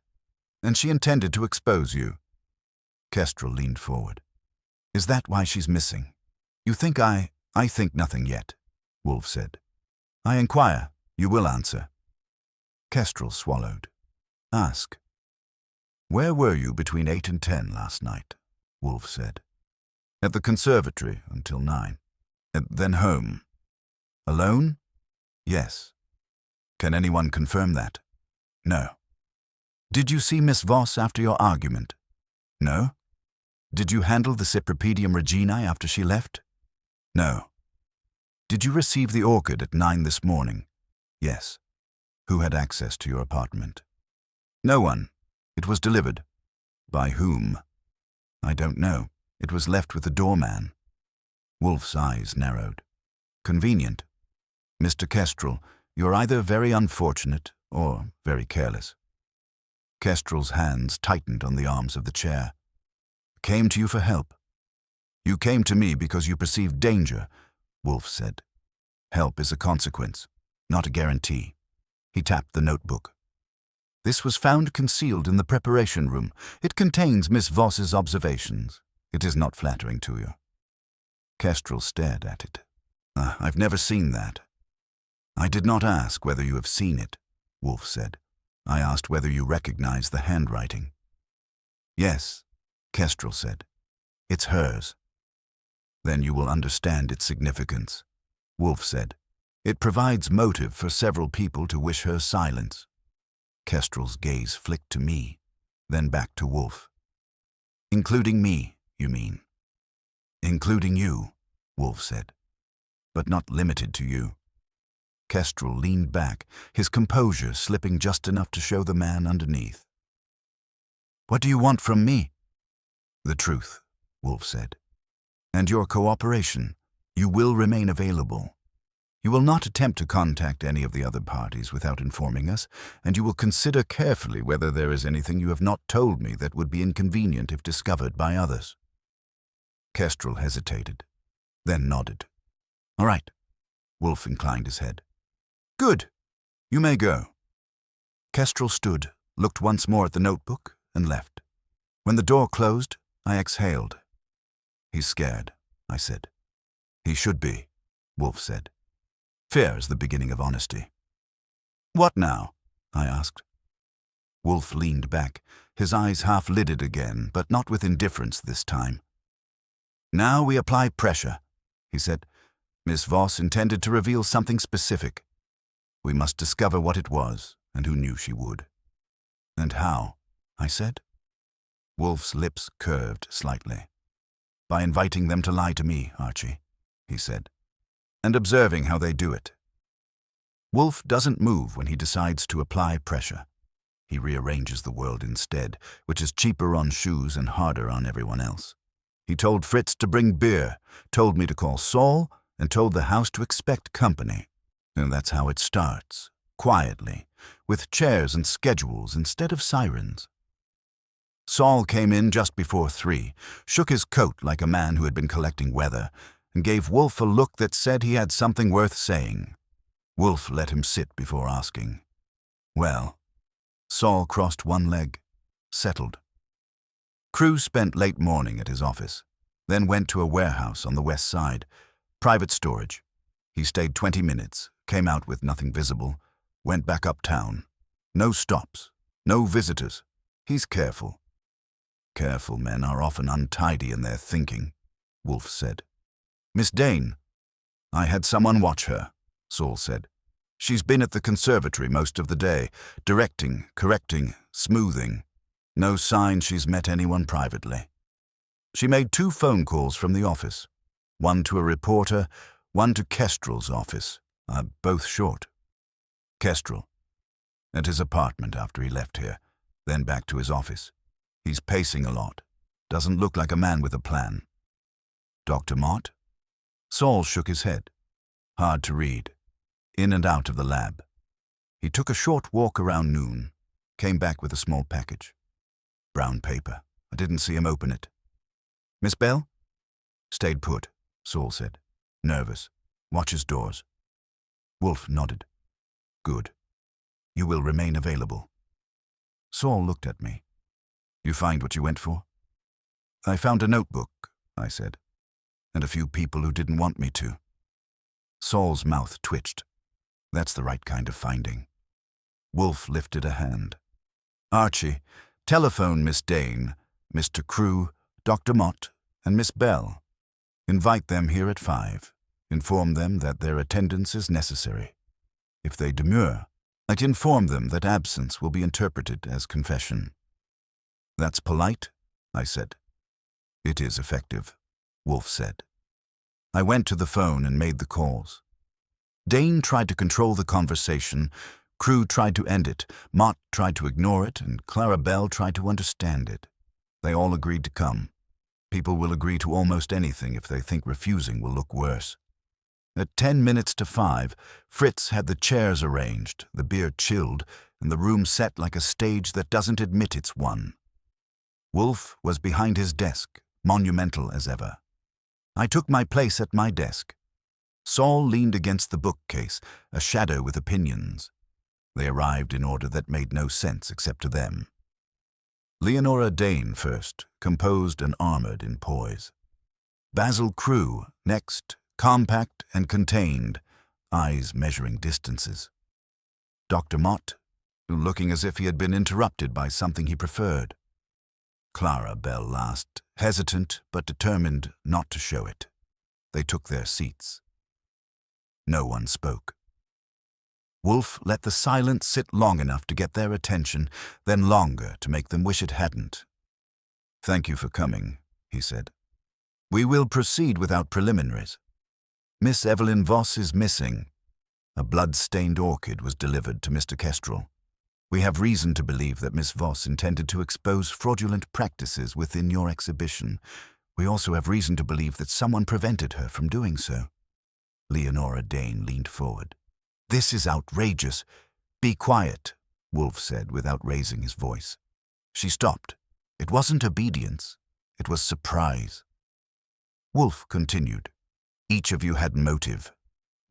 And she intended to expose you. Kestrel leaned forward. Is that why she's missing? You think I think nothing yet, Wolfe said. I inquire, you will answer. Kestrel swallowed. Ask. Where were you between 8 and 10 last night? Wolfe said. At the conservatory until 9. And then home. Alone? Yes. Can anyone confirm that? No. Did you see Miss Voss after your argument? No. Did you handle the Cypripedium reginae after she left? No. Did you receive the Orchid at 9 this morning? Yes. Who had access to your apartment? No one. It was delivered. By whom? I don't know. It was left with the doorman. Wolfe's eyes narrowed. Convenient. Mr. Kestrel, you're either very unfortunate or very careless. Kestrel's hands tightened on the arms of the chair. Came to you for help. You came to me because you perceived danger, Wolfe said. Help is a consequence, not a guarantee. He tapped the notebook. This was found concealed in the preparation room. It contains Miss Voss's observations. It is not flattering to you. Kestrel stared at it. I've never seen that. I did not ask whether you have seen it, Wolfe said. I asked whether you recognize the handwriting. Yes, Kestrel said. It's hers. Then you will understand its significance, Wolfe said. It provides motive for several people to wish her silence. Kestrel's gaze flicked to me, then back to Wolfe. Including me, you mean? Including you, Wolfe said. But not limited to you. Kestrel leaned back, his composure slipping just enough to show the man underneath. What do you want from me? The truth, Wolfe said. And your cooperation. You will remain available. You will not attempt to contact any of the other parties without informing us, and you will consider carefully whether there is anything you have not told me that would be inconvenient if discovered by others. Kestrel hesitated, then nodded. All right. Wolfe inclined his head. Good. You may go. Kestrel stood, looked once more at the notebook, and left. When the door closed, I exhaled. He's scared, I said. He should be, Wolfe said. Fear is the beginning of honesty. What now? I asked. Wolfe leaned back, his eyes half-lidded again, but not with indifference this time. Now we apply pressure, he said. Miss Voss intended to reveal something specific. We must discover what it was, and who knew she would. And how? I said. Wolfe's lips curved slightly. By inviting them to lie to me, Archie, he said, and observing how they do it. Wolfe doesn't move when he decides to apply pressure. He rearranges the world instead, which is cheaper on shoes and harder on everyone else. He told Fritz to bring beer, told me to call Saul, and told the house to expect company. And that's how it starts, quietly, with chairs and schedules instead of sirens. Saul came in just before 3, shook his coat like a man who had been collecting weather, and gave Wolfe a look that said he had something worth saying. Wolfe let him sit before asking. Well, Saul crossed one leg, settled. Crew spent late morning at his office, then went to a warehouse on the west side, private storage. He stayed 20 minutes, came out with nothing visible, went back uptown. No stops, no visitors. He's careful. Careful men are often untidy in their thinking, Wolfe said. Miss Dane. I had someone watch her, Saul said. She's been at the conservatory most of the day, directing, correcting, smoothing. No sign she's met anyone privately. She made 2 phone calls from the office. One to a reporter, one to Kestrel's office. Both short. Kestrel. At his apartment after he left here, then back to his office. He's pacing a lot. Doesn't look like a man with a plan. Dr. Mott? Saul shook his head. Hard to read. In and out of the lab. He took a short walk around noon, came back with a small package. Brown paper. I didn't see him open it. Miss Bell? Stayed put, Saul said. Nervous. Watches doors. Wolfe nodded. Good. You will remain available. Saul looked at me. You find what you went for? I found a notebook, I said, and a few people who didn't want me to. Saul's mouth twitched. That's the right kind of finding. Wolfe lifted a hand. Archie, telephone Miss Dane, Mr. Crew, Dr. Mott, and Miss Bell. Invite them here at 5. Inform them that their attendance is necessary. If they demur, I'd inform them that absence will be interpreted as confession. That's polite, I said. It is effective, Wolfe said. I went to the phone and made the calls. Dane tried to control the conversation, Crew tried to end it, Mott tried to ignore it, and Clara Bell tried to understand it. They all agreed to come. People will agree to almost anything if they think refusing will look worse. At 10 minutes to 5, Fritz had the chairs arranged, the beer chilled, and the room set like a stage that doesn't admit it's one. Wolfe was behind his desk, monumental as ever. I took my place at my desk. Saul leaned against the bookcase, a shadow with opinions. They arrived in order that made no sense except to them. Leonora Dane first, composed and armored in poise. Basil Crewe next, compact and contained, eyes measuring distances. Dr. Mott, looking as if he had been interrupted by something he preferred. Clara Bell last, hesitant but determined not to show it. They took their seats. No one spoke. Wolfe let the silence sit long enough to get their attention, then longer to make them wish it hadn't. "Thank you for coming," he said. "We will proceed without preliminaries. Miss Evelyn Voss is missing. A blood-stained orchid was delivered to Mr. Kestrel. We have reason to believe that Miss Voss intended to expose fraudulent practices within your exhibition. We also have reason to believe that someone prevented her from doing so." Leonora Dane leaned forward. "This is outrageous." "Be quiet," Wolfe said without raising his voice. She stopped. It wasn't obedience. It was surprise. Wolfe continued. "Each of you had motive.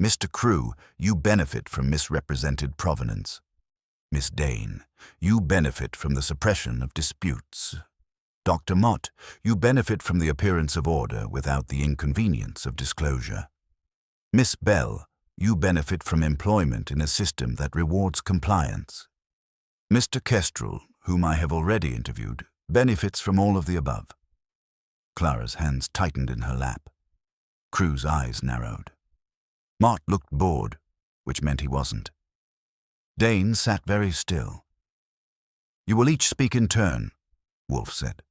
Mr. Crewe, you benefit from misrepresented provenance. Miss Dane, you benefit from the suppression of disputes. Dr. Mott, you benefit from the appearance of order without the inconvenience of disclosure. Miss Bell, you benefit from employment in a system that rewards compliance. Mr. Kestrel, whom I have already interviewed, benefits from all of the above." Clara's hands tightened in her lap. Crewe's eyes narrowed. Mott looked bored, which meant he wasn't. Dane sat very still. "You will each speak in turn," Wolfe said.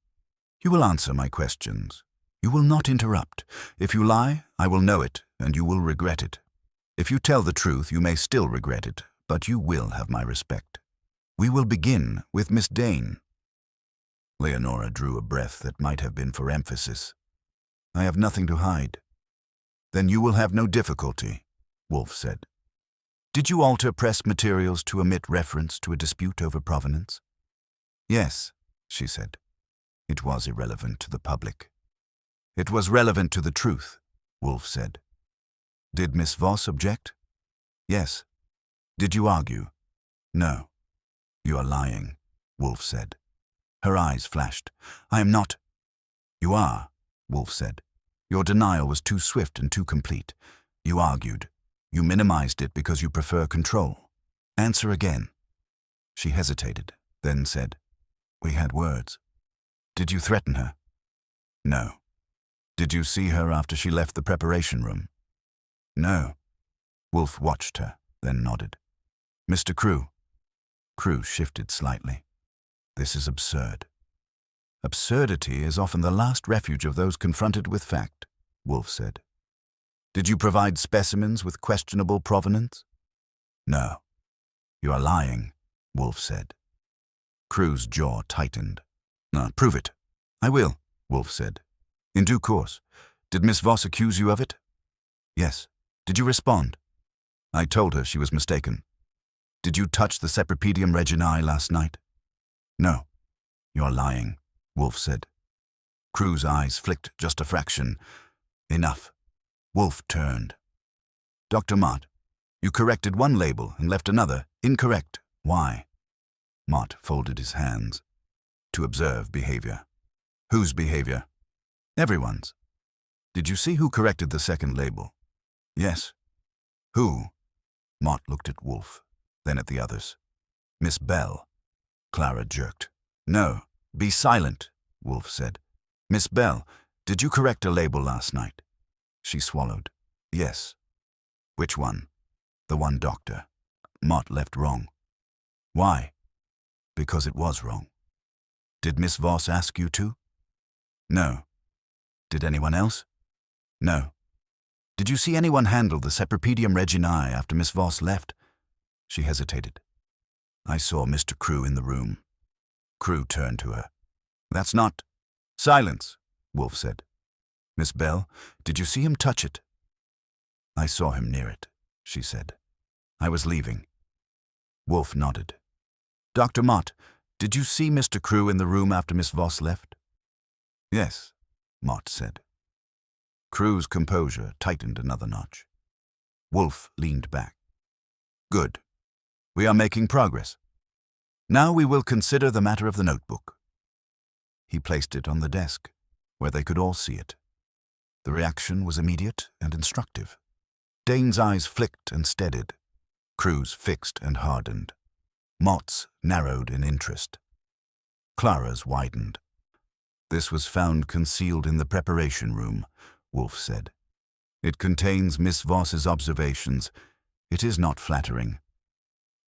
"You will answer my questions. You will not interrupt. If you lie, I will know it, and you will regret it. If you tell the truth, you may still regret it, but you will have my respect. We will begin with Miss Dane." Leonora drew a breath that might have been for emphasis. "I have nothing to hide." "Then you will have no difficulty," Wolfe said. "Did you alter press materials to omit reference to a dispute over provenance?" "Yes," she said. "It was irrelevant to the public." "It was relevant to the truth," Wolfe said. "Did Miss Voss object?" "Yes." "Did you argue?" "No." "You are lying," Wolfe said. Her eyes flashed. "I am not." "You are," Wolfe said. "Your denial was too swift and too complete. You argued. You minimized it because you prefer control. Answer again." She hesitated, then said, "We had words." "Did you threaten her?" "No." "Did you see her after she left the preparation room?" "No." Wolfe watched her, then nodded. "Mr. Crewe." Crewe shifted slightly. "This is absurd." "Absurdity is often the last refuge of those confronted with fact," Wolfe said. "Did you provide specimens with questionable provenance?" "No." "You are lying," Wolfe said. Crewe's jaw tightened. "Prove it." "I will," Wolfe said. "In due course. Did Miss Voss accuse you of it?" "Yes." "Did you respond?" "I told her she was mistaken." "Did you touch the Sepripedium reginae last night?" "No." "You are lying," Wolfe said. Crewe's eyes flicked just a fraction. "Enough." Wolfe turned. "Dr. Mott, you corrected one label and left another incorrect. Why?" Mott folded his hands. "To observe behavior." "Whose behavior?" "Everyone's." "Did you see who corrected the second label?" "Yes." "Who?" Mott looked at Wolfe, then at the others. "Miss Bell." Clara jerked. "No, be silent," Wolfe said. "Miss Bell, did you correct a label last night?" She swallowed. "Yes." "Which one?" "The one doctor. Mott left wrong." "Why?" "Because it was wrong." "Did Miss Voss ask you to?" "No." "Did anyone else?" "No." "Did you see anyone handle the Sepripedium reginae after Miss Voss left?" She hesitated. I saw Mr. Crewe in the room. Crewe turned to her. That's not... Silence, Wolfe said. Miss Bell, did you see him touch it? I saw him near it, she said. I was leaving. Wolfe nodded. Dr. Mott, did you see Mr. Crewe in the room after Miss Voss left? Yes, Mott said. Crewe's composure tightened another notch. Wolfe leaned back. Good. We are making progress. Now we will consider the matter of the notebook. He placed it on the desk, where they could all see it. The reaction was immediate and instructive. Dane's eyes flicked and steadied. Crewe's fixed and hardened. Mott's narrowed in interest. Clara's widened. This was found concealed in the preparation room, Wolfe said. It contains Miss Voss's observations. It is not flattering.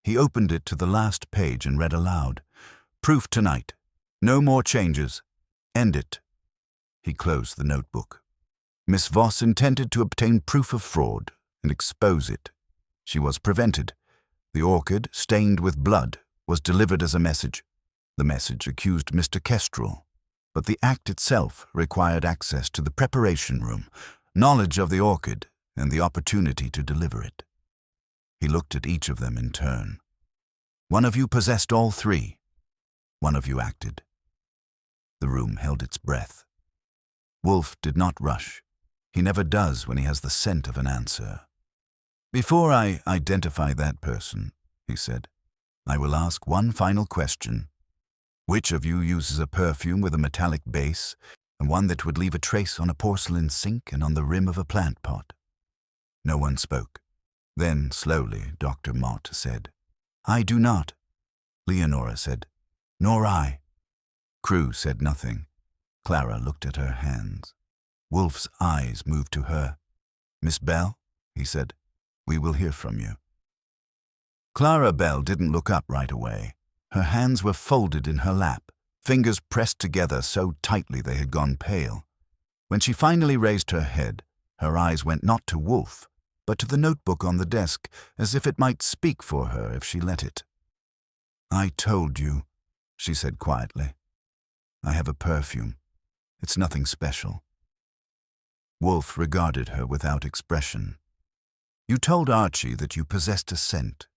He opened it to the last page and read aloud. Proof tonight. No more changes. End it. He closed the notebook. Miss Voss intended to obtain proof of fraud and expose it. She was prevented. The orchid, stained with blood, was delivered as a message. The message accused Mr. Kestrel, but the act itself required access to the preparation room, knowledge of the orchid, and the opportunity to deliver it. He looked at each of them in turn. One of you possessed all three. One of you acted. The room held its breath. Wolfe did not rush. He never does when he has the scent of an answer. Before I identify that person, he said, I will ask one final question. Which of you uses a perfume with a metallic base and one that would leave a trace on a porcelain sink and on the rim of a plant pot? No one spoke. Then, slowly, Dr. Mott said, I do not. Leonora said, Nor I. Crewe said nothing. Clara looked at her hands. Wolfe's eyes moved to her. Miss Bell, he said, we will hear from you. Clara Bell didn't look up right away. Her hands were folded in her lap, fingers pressed together so tightly they had gone pale. When she finally raised her head, her eyes went not to Wolfe, but to the notebook on the desk, as if it might speak for her if she let it. I told you, she said quietly. I have a perfume. It's nothing special. Wolfe regarded her without expression. You told Archie that you possessed a scent.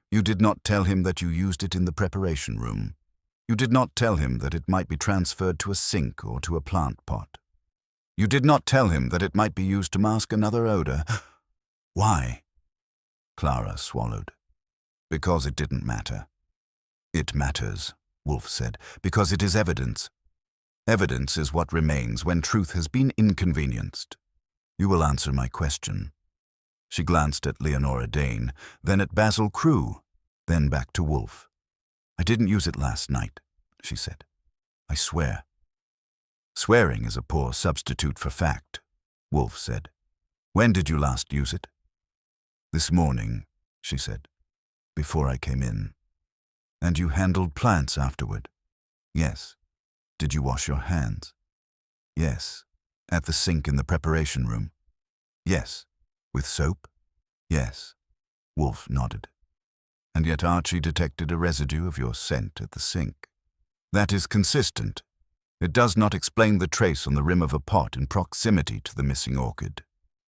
You did not tell him that you used it in the preparation room. You did not tell him that it might be transferred to a sink or to a plant pot. You did not tell him that it might be used to mask another odor. Why? Clara swallowed. Because it didn't matter. It matters, Wolfe said, because it is evidence. Evidence is what remains when truth has been inconvenienced. You will answer my question. She glanced at Leonora Dane, then at Basil Crewe, then back to Wolfe. I didn't use it last night, she said. I swear. Swearing is a poor substitute for fact, Wolfe said. When did you last use it? This morning, she said, before I came in. And you handled plants afterward? Yes. Did you wash your hands? Yes. At the sink in the preparation room? Yes. With soap? Yes. Wolfe nodded. And yet Archie detected a residue of your scent at the sink. That is consistent. It does not explain the trace on the rim of a pot in proximity to the missing orchid.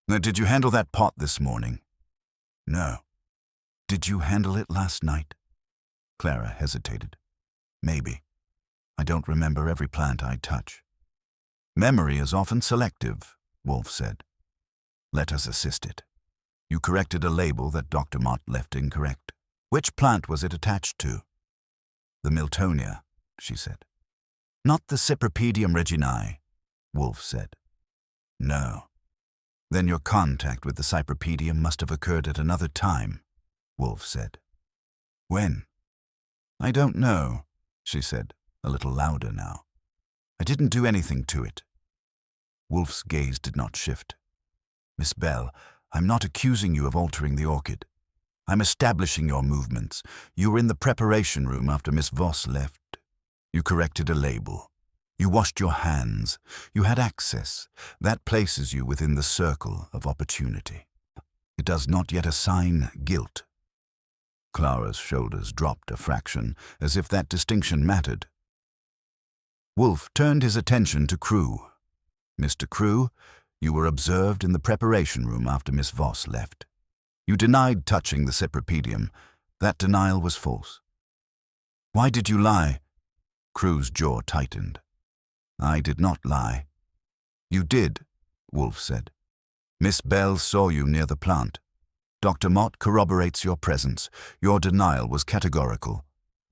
Now, did you handle that pot this morning? No. Did you handle it last night? Clara hesitated. Maybe. I don't remember every plant I touch. Memory is often selective, Wolfe said. Let us assist it. You corrected a label that Dr. Mott left incorrect. Which plant was it attached to? The Miltonia, she said. Not the Cypripedium reginae, Wolfe said. No. Then your contact with the Cypripedium must have occurred at another time, Wolfe said. When? I don't know, she said, a little louder now. I didn't do anything to it. Wolfe's gaze did not shift. Miss Bell, I'm not accusing you of altering the orchid. I'm establishing your movements. You were in the preparation room after Miss Voss left. You corrected a label. You washed your hands. You had access. That places you within the circle of opportunity. It does not yet assign guilt. Clara's shoulders dropped a fraction, as if that distinction mattered. Wolfe turned his attention to Crewe. Mr. Crewe, you were observed in the preparation room after Miss Voss left. You denied touching the cypripedium. That denial was false. Why did you lie? Crewe's jaw tightened. I did not lie. You did, Wolfe said. Miss Bell saw you near the plant. Dr. Mott corroborates your presence. Your denial was categorical.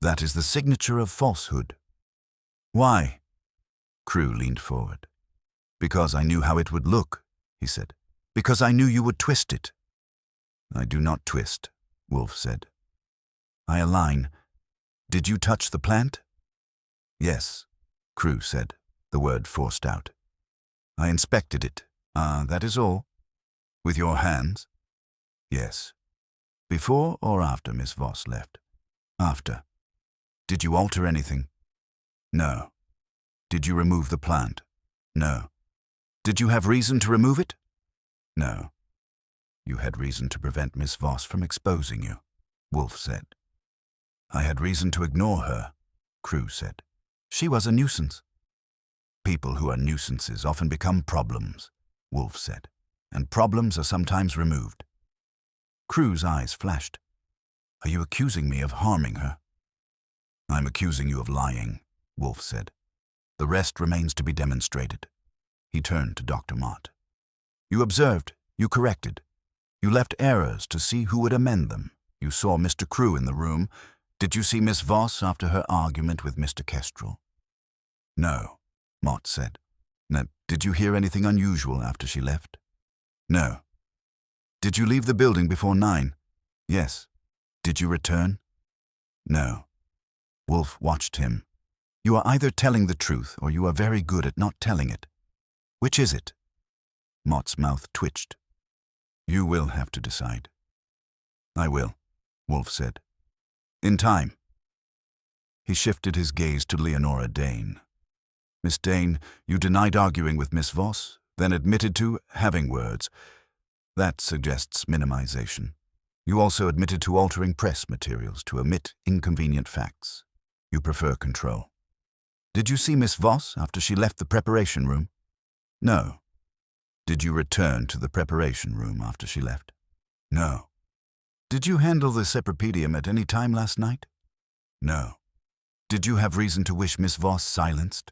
That is the signature of falsehood. Why? Crewe leaned forward. Because I knew how it would look, he said. Because I knew you would twist it. I do not twist, Wolfe said. I align. Did you touch the plant? Yes, Crewe said, the word forced out. I inspected it. That is all. With your hands? Yes. Before or after Miss Voss left? After. Did you alter anything? No. Did you remove the plant? No. Did you have reason to remove it? No. You had reason to prevent Miss Voss from exposing you, Wolfe said. I had reason to ignore her, Crewe said. She was a nuisance. People who are nuisances often become problems, Wolfe said, and problems are sometimes removed. Crewe's eyes flashed. Are you accusing me of harming her? I'm accusing you of lying, Wolfe said. The rest remains to be demonstrated. He turned to Dr. Mott. You observed, you corrected. You left errors to see who would amend them. You saw Mr. Crewe in the room. Did you see Miss Voss after her argument with Mr. Kestrel? No, Mott said. Now, did you hear anything unusual after she left? No. Did you leave the building before 9? Yes. Did you return? No. Wolfe watched him. You are either telling the truth or you are very good at not telling it. Which is it? Mott's mouth twitched. You will have to decide. I will, Wolfe said. In time. He shifted his gaze to Leonora Dane. Miss Dane, you denied arguing with Miss Voss, then admitted to having words. That suggests minimization. You also admitted to altering press materials to omit inconvenient facts. You prefer control. Did you see Miss Voss after she left the preparation room? No. Did you return to the preparation room after she left? No. Did you handle the cypripedium at any time last night? No. Did you have reason to wish Miss Voss silenced?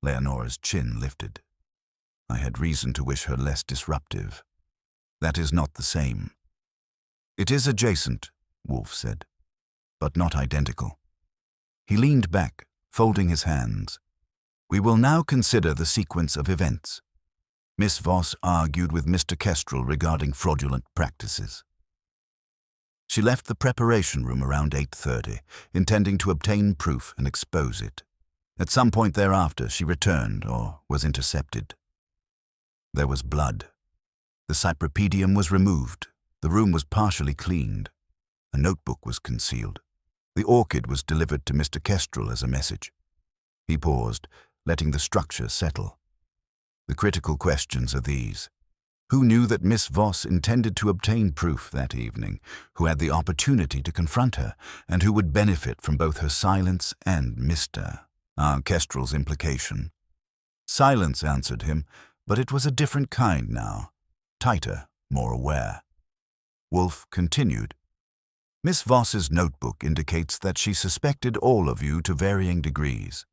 Leonora's chin lifted. I had reason to wish her less disruptive. That is not the same. It is adjacent, Wolfe said, but not identical. He leaned back, folding his hands. We will now consider the sequence of events. Miss Voss argued with Mr. Kestrel regarding fraudulent practices. She left the preparation room around 8:30, intending to obtain proof and expose it. At some point thereafter, she returned or was intercepted. There was blood. The cypripedium was removed. The room was partially cleaned. A notebook was concealed. The orchid was delivered to Mr. Kestrel as a message. He paused, letting the structure settle. The critical questions are these. Who knew that Miss Voss intended to obtain proof that evening, who had the opportunity to confront her, and who would benefit from both her silence and Mr. Kestrel's implication? Silence answered him, but it was a different kind now, tighter, more aware. Wolfe continued. Miss Voss's notebook indicates that she suspected all of you to varying degrees.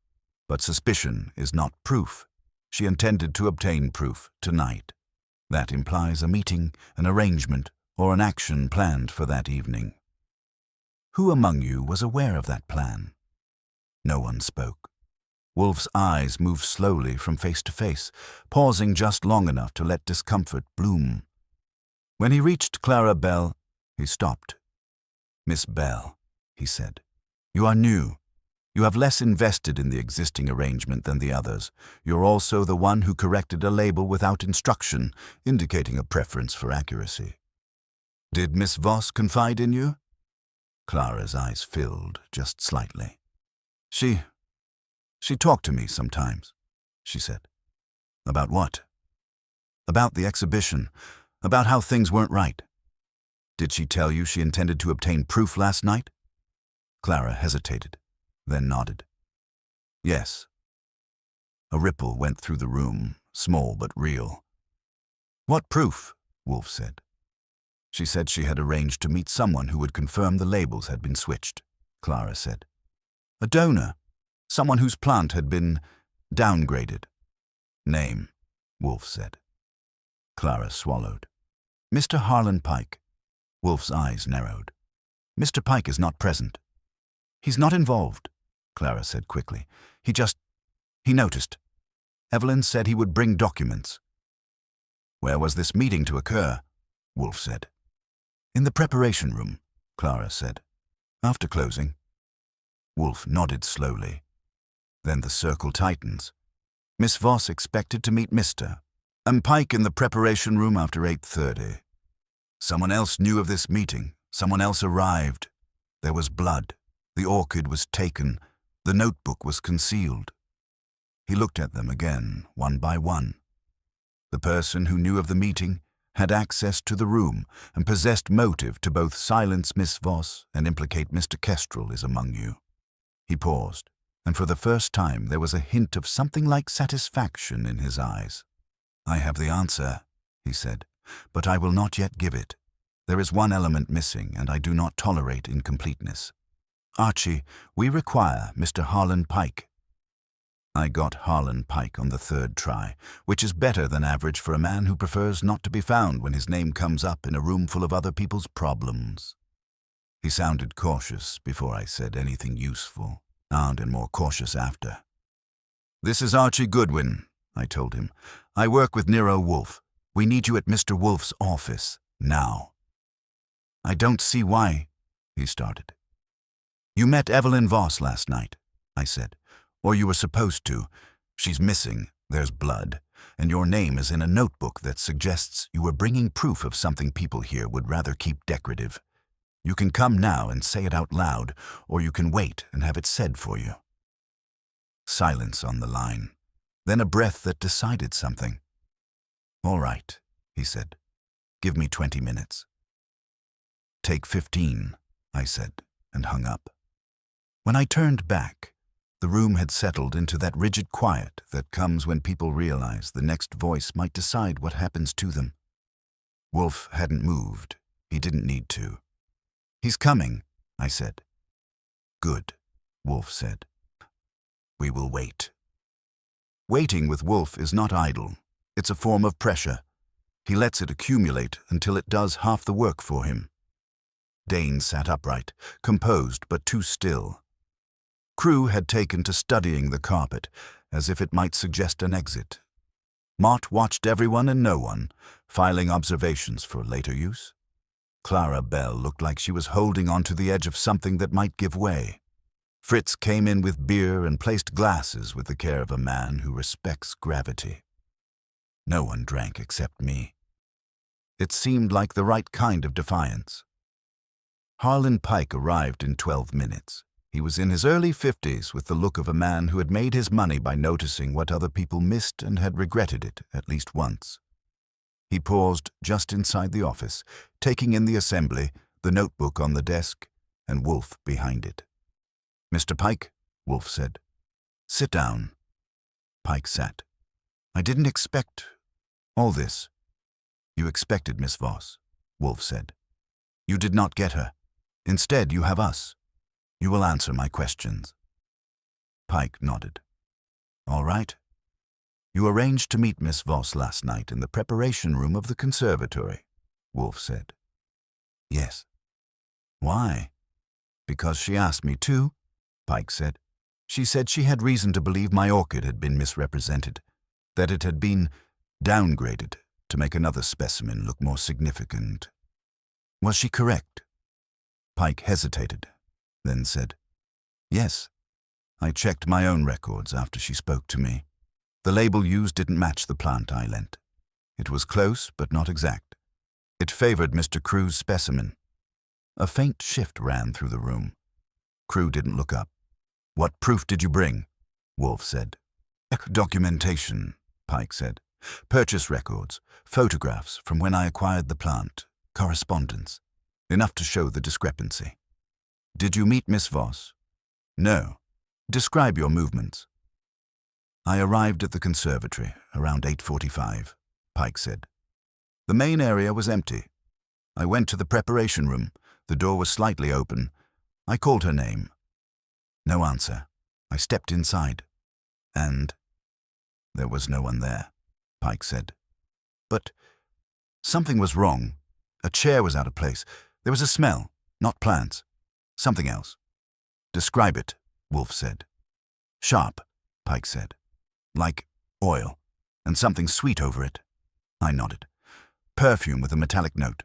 But suspicion is not proof. She intended to obtain proof tonight. That implies a meeting, an arrangement, or an action planned for that evening. Who among you was aware of that plan? No one spoke. Wolfe's eyes moved slowly from face to face, pausing just long enough to let discomfort bloom. When he reached Clara Bell, he stopped. Miss Bell, he said, you are new. You have less invested in the existing arrangement than the others. You're also the one who corrected a label without instruction, indicating a preference for accuracy. Did Miss Voss confide in you? Clara's eyes filled just slightly. She talked to me sometimes, she said. About what? About the exhibition, about how things weren't right. Did she tell you she intended to obtain proof last night? Clara hesitated, then nodded. Yes. A ripple went through the room, small but real. What proof? Wolfe said. She said she had arranged to meet someone who would confirm the labels had been switched, Clara said. A donor, someone whose plant had been downgraded. Name, Wolfe said. Clara swallowed. Mr. Harlan Pike. Wolfe's eyes narrowed. Mr. Pike is not present. He's not involved, Clara said quickly. He noticed. Evelyn said he would bring documents. Where was this meeting to occur? Wolfe said. In the preparation room, Clara said. After closing. Wolfe nodded slowly. Then the circle tightens. Miss Voss expected to meet Mr. and Pike in the preparation room after 8:30. Someone else knew of this meeting. Someone else arrived. There was blood. The orchid was taken. The notebook was concealed. He looked at them again, one by one. The person who knew of the meeting had access to the room and possessed motive to both silence Miss Voss and implicate Mr. Kestrel is among you. He paused, and for the first time there was a hint of something like satisfaction in his eyes. I have the answer, he said, but I will not yet give it. There is one element missing, and I do not tolerate incompleteness. Archie, we require Mr. Harlan Pike. I got Harlan Pike on the third try, which is better than average for a man who prefers not to be found when his name comes up in a room full of other people's problems. He sounded cautious before I said anything useful, and more cautious after. This is Archie Goodwin, I told him. I work with Nero Wolfe. We need you at Mr. Wolfe's office, now. I don't see why, he started. You met Evelyn Voss last night, I said. Or you were supposed to. She's missing, there's blood, and your name is in a notebook that suggests you were bringing proof of something people here would rather keep decorative. You can come now and say it out loud, or you can wait and have it said for you. Silence on the line, then a breath that decided something. All right, he said. Give me 20 minutes. Take 15, I said, and hung up. When I turned back, the room had settled into that rigid quiet that comes when people realize the next voice might decide what happens to them. Wolfe hadn't moved. He didn't need to. He's coming, I said. Good, Wolfe said. We will wait. Waiting with Wolfe is not idle. It's a form of pressure. He lets it accumulate until it does half the work for him. Dane sat upright, composed but too still. Crew had taken to studying the carpet, as if it might suggest an exit. Mott watched everyone and no one, filing observations for later use. Clara Bell looked like she was holding onto the edge of something that might give way. Fritz came in with beer and placed glasses with the care of a man who respects gravity. No one drank except me. It seemed like the right kind of defiance. Harlan Pike arrived in 12 minutes. He was in his early 50s with the look of a man who had made his money by noticing what other people missed and had regretted it at least once. He paused just inside the office, taking in the assembly, the notebook on the desk, and Wolfe behind it. Mr. Pike, Wolfe said. Sit down. Pike sat. I didn't expect all this. You expected Miss Voss, Wolfe said. You did not get her. Instead, you have us. You will answer my questions. Pike nodded. All right. You arranged to meet Miss Voss last night in the preparation room of the conservatory, Wolfe said. Yes. Why? Because she asked me to, Pike said. She said she had reason to believe my orchid had been misrepresented, that it had been downgraded to make another specimen look more significant. Was she correct? Pike hesitated, then said, Yes. I checked my own records after she spoke to me. The label used didn't match the plant I lent. It was close, but not exact. It favored Mr. Crew's specimen. A faint shift ran through the room. Crew didn't look up. What proof did you bring? Wolfe said. Documentation, Pike said. Purchase records, photographs from when I acquired the plant, correspondence. Enough to show the discrepancy. Did you meet Miss Voss? No. Describe your movements. I arrived at the conservatory around 8:45, Pike said. The main area was empty. I went to the preparation room. The door was slightly open. I called her name. No answer. I stepped inside. And there was no one there, Pike said. But something was wrong. A chair was out of place. There was a smell, not plants. Something else. Describe it, Wolfe said. Sharp, Pike said. Like oil, and something sweet over it. I nodded. Perfume with a metallic note.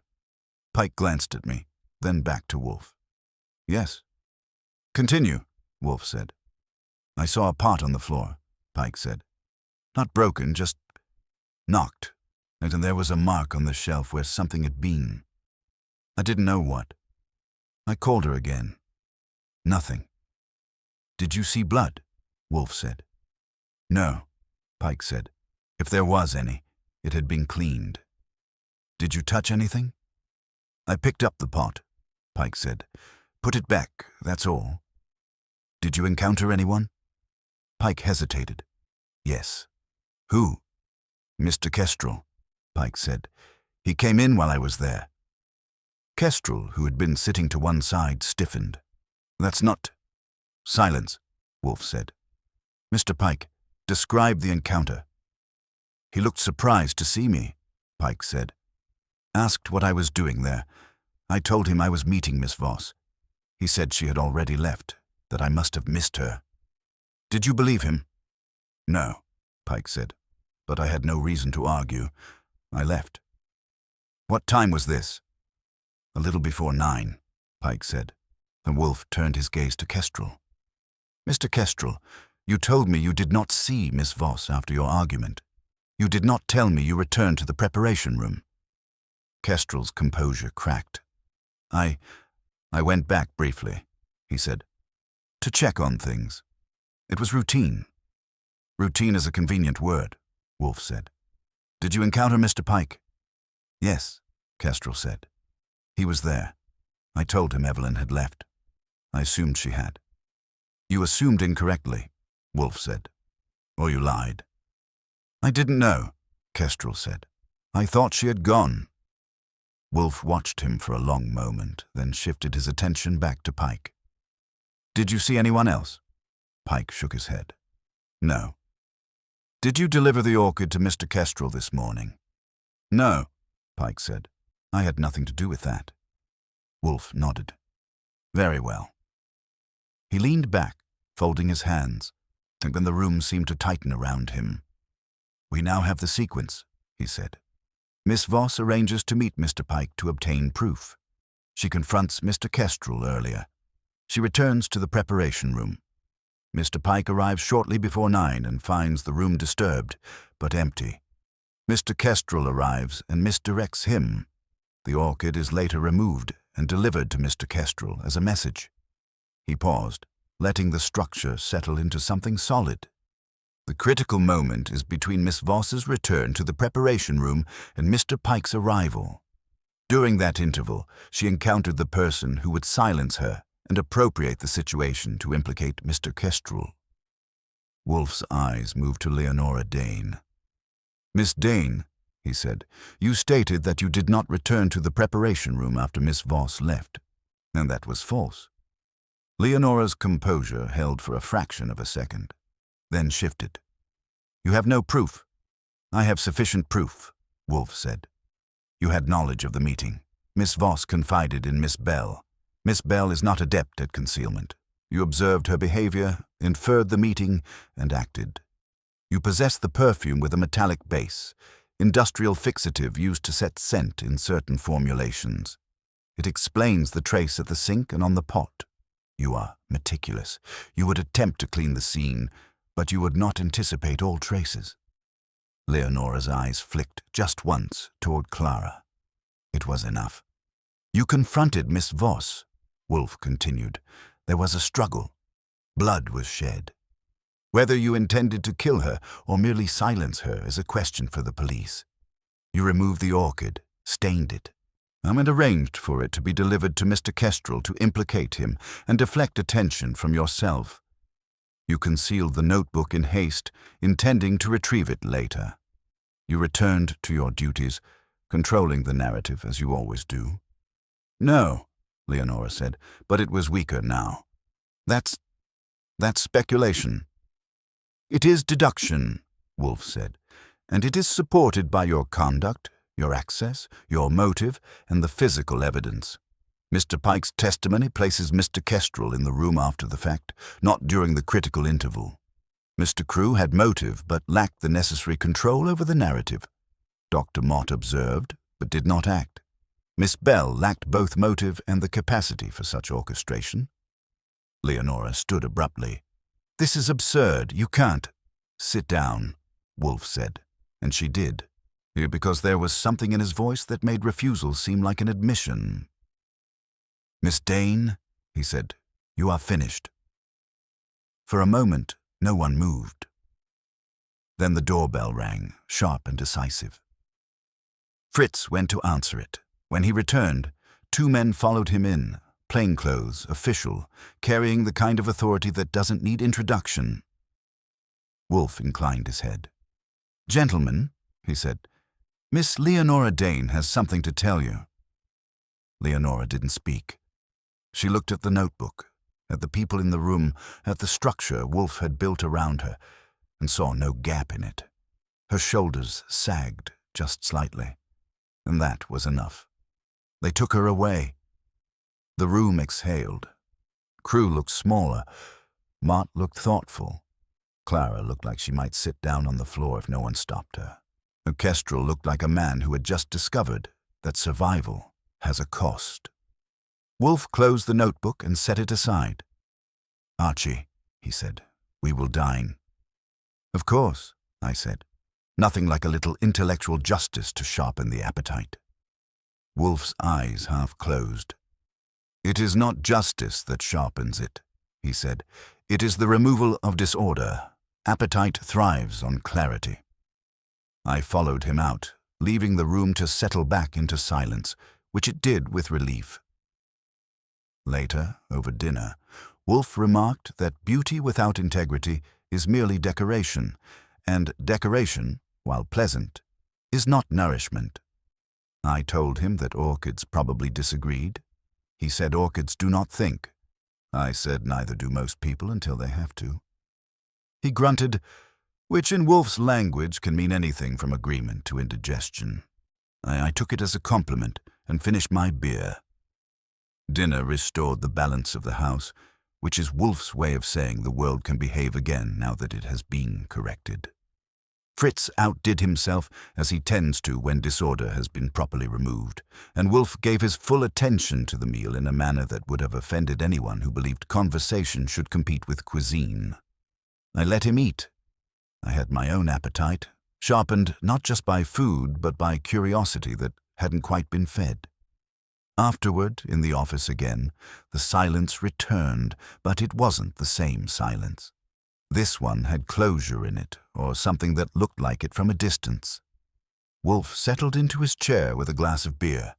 Pike glanced at me, then back to Wolfe. Yes. Continue, Wolfe said. I saw a pot on the floor, Pike said. Not broken, just knocked, and there was a mark on the shelf where something had been. I didn't know what. I called her again. Nothing. Did you see blood? Wolfe said. No, Pike said. If there was any, it had been cleaned. Did you touch anything? I picked up the pot, Pike said. Put it back, that's all. Did you encounter anyone? Pike hesitated. Yes. Who? Mr. Kestrel, Pike said. He came in while I was there. Kestrel, who had been sitting to one side, stiffened. That's not... Silence, Wolfe said. Mr. Pike, describe the encounter. He looked surprised to see me, Pike said. Asked what I was doing there. I told him I was meeting Miss Voss. He said she had already left, that I must have missed her. Did you believe him? No, Pike said, but I had no reason to argue. I left. What time was this? A little before 9, Pike said. And Wolfe turned his gaze to Kestrel. Mr. Kestrel, you told me you did not see Miss Voss after your argument. You did not tell me you returned to the preparation room. Kestrel's composure cracked. I went back briefly, he said, to check on things. It was routine. Routine is a convenient word, Wolfe said. Did you encounter Mr. Pike? Yes, Kestrel said. He was there. I told him Evelyn had left. I assumed she had. You assumed incorrectly, Wolfe said. Or you lied. I didn't know, Kestrel said. I thought she had gone. Wolfe watched him for a long moment, then shifted his attention back to Pike. Did you see anyone else? Pike shook his head. No. Did you deliver the orchid to Mr. Kestrel this morning? No, Pike said. I had nothing to do with that. Wolfe nodded. Very well. He leaned back, folding his hands, and then the room seemed to tighten around him. We now have the sequence, he said. Miss Voss arranges to meet Mr. Pike to obtain proof. She confronts Mr. Kestrel earlier. She returns to the preparation room. Mr. Pike arrives shortly before 9 and finds the room disturbed, but empty. Mr. Kestrel arrives and misdirects him. The orchid is later removed and delivered to Mr. Kestrel as a message. He paused, letting the structure settle into something solid. The critical moment is between Miss Voss's return to the preparation room and Mr. Pike's arrival. During that interval, she encountered the person who would silence her and appropriate the situation to implicate Mr. Kestrel. Wolfe's eyes moved to Leonora Dane. Miss Dane, he said, you stated that you did not return to the preparation room after Miss Voss left, and that was false. Leonora's composure held for a fraction of a second, then shifted. You have no proof. I have sufficient proof, Wolfe said. You had knowledge of the meeting. Miss Voss confided in Miss Bell. Miss Bell is not adept at concealment. You observed her behavior, inferred the meeting, and acted. You possess the perfume with a metallic base, industrial fixative used to set scent in certain formulations. It explains the trace at the sink and on the pot. You are meticulous. You would attempt to clean the scene, but you would not anticipate all traces. Leonora's eyes flicked just once toward Clara. It was enough. You confronted Miss Voss, Wolfe continued. There was a struggle. Blood was shed. Whether you intended to kill her or merely silence her is a question for the police. You removed the orchid, stained it. and arranged for it to be delivered to Mr. Kestrel to implicate him and deflect attention from yourself. You concealed the notebook in haste, intending to retrieve it later. You returned to your duties, controlling the narrative as you always do. No, Leonora said, but it was weaker now. That's speculation. It is deduction, Wolfe said, and it is supported by your conduct, your access, your motive, and the physical evidence. Mr. Pike's testimony places Mr. Kestrel in the room after the fact, not during the critical interval. Mr. Crewe had motive but lacked the necessary control over the narrative. Dr. Mott observed but did not act. Miss Bell lacked both motive and the capacity for such orchestration. Leonora stood abruptly. This is absurd. You can't. Sit down, Wolfe said, and she did, because there was something in his voice that made refusal seem like an admission. Miss Dane, he said, you are finished. For a moment, no one moved. Then the doorbell rang, sharp and decisive. Fritz went to answer it. When he returned, 2 men followed him in, plainclothes, official, carrying the kind of authority that doesn't need introduction. Wolfe inclined his head. Gentlemen, he said, Miss Leonora Dane has something to tell you. Leonora didn't speak. She looked at the notebook, at the people in the room, at the structure Wolfe had built around her, and saw no gap in it. Her shoulders sagged just slightly, and that was enough. They took her away. The room exhaled. Crewe looked smaller. Mott looked thoughtful. Clara looked like she might sit down on the floor if no one stopped her. Kestrel looked like a man who had just discovered that survival has a cost. Wolfe closed the notebook and set it aside. Archie, he said, we will dine. Of course, I said. Nothing like a little intellectual justice to sharpen the appetite. Wolfe's eyes half closed. It is not justice that sharpens it, he said. It is the removal of disorder. Appetite thrives on clarity. I followed him out, leaving the room to settle back into silence, which it did with relief. Later, over dinner, Wolfe remarked that beauty without integrity is merely decoration, and decoration, while pleasant, is not nourishment. I told him that orchids probably disagreed. He said orchids do not think. I said neither do most people until they have to. He grunted, which in Wolfe's language can mean anything from agreement to indigestion. I took it as a compliment and finished my beer. Dinner restored the balance of the house, which is Wolfe's way of saying the world can behave again now that it has been corrected. Fritz outdid himself, as he tends to when disorder has been properly removed, and Wolfe gave his full attention to the meal in a manner that would have offended anyone who believed conversation should compete with cuisine. I let him eat. I had my own appetite, sharpened not just by food but by curiosity that hadn't quite been fed. Afterward, in the office again, the silence returned, but it wasn't the same silence. This one had closure in it, or something that looked like it from a distance. Wolfe settled into his chair with a glass of beer,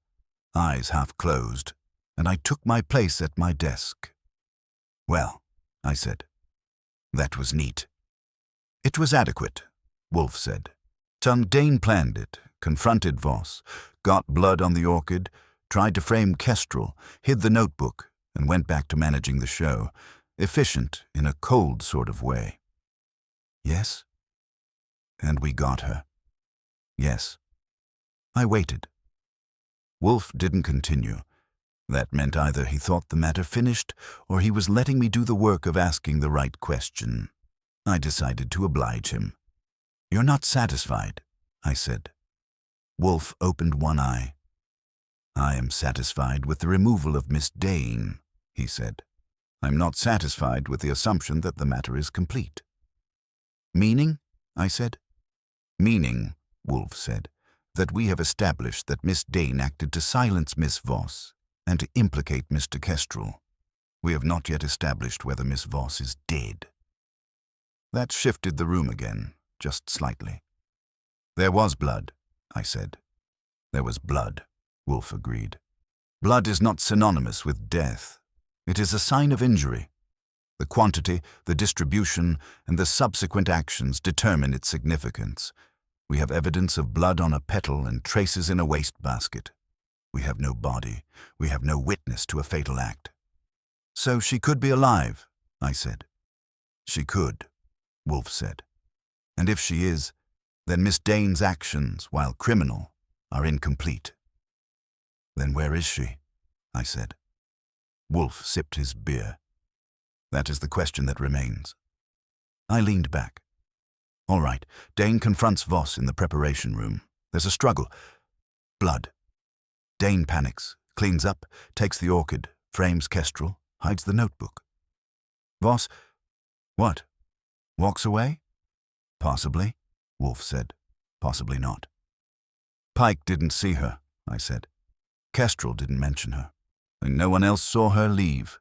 eyes half closed, and I took my place at my desk. Well, I said, that was neat. It was adequate, Wolfe said. Dane planned it, confronted Voss, got blood on the Orchid, tried to frame Kestrel, hid the notebook, and went back to managing the show, efficient in a cold sort of way. Yes? And we got her. Yes. I waited. Wolfe didn't continue. That meant either he thought the matter finished, or he was letting me do the work of asking the right question. I decided to oblige him. You're not satisfied, I said. Wolfe opened one eye. I am satisfied with the removal of Miss Dane, he said. I'm not satisfied with the assumption that the matter is complete. Meaning? I said. Meaning, Wolfe said, that we have established that Miss Dane acted to silence Miss Voss and to implicate Mr. Kestrel. We have not yet established whether Miss Voss is dead. That shifted the room again, just slightly. There was blood, I said. There was blood. Wolfe agreed. Blood is not synonymous with death. It is a sign of injury. The quantity, the distribution, and the subsequent actions determine its significance. We have evidence of blood on a petal and traces in a wastebasket. We have no body. We have no witness to a fatal act. So she could be alive, I said. She could, Wolfe said. And if she is, then Miss Dane's actions, while criminal, are incomplete. Then where is she? I said. Wolfe sipped his beer. That is the question that remains. I leaned back. All right, Dane confronts Voss in the preparation room. There's a struggle. Blood. Dane panics, cleans up, takes the orchid, frames Kestrel, hides the notebook. Voss, what? Walks away? Possibly, Wolfe said. Possibly not. Pike didn't see her, I said. Kestrel didn't mention her, and no one else saw her leave.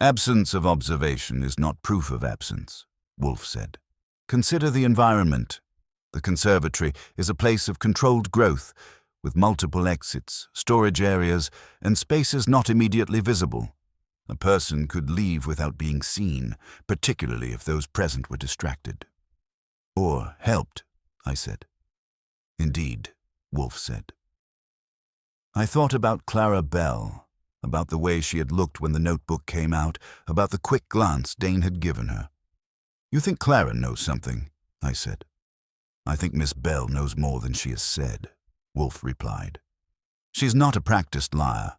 Absence of observation is not proof of absence, Wolfe said. Consider the environment. The conservatory is a place of controlled growth, with multiple exits, storage areas, and spaces not immediately visible. A person could leave without being seen, particularly if those present were distracted. Or helped, I said. Indeed, Wolfe said. I thought about Clara Bell, about the way she had looked when the notebook came out, about the quick glance Dane had given her. You think Clara knows something, I said. I think Miss Bell knows more than she has said, Wolfe replied. She's not a practiced liar.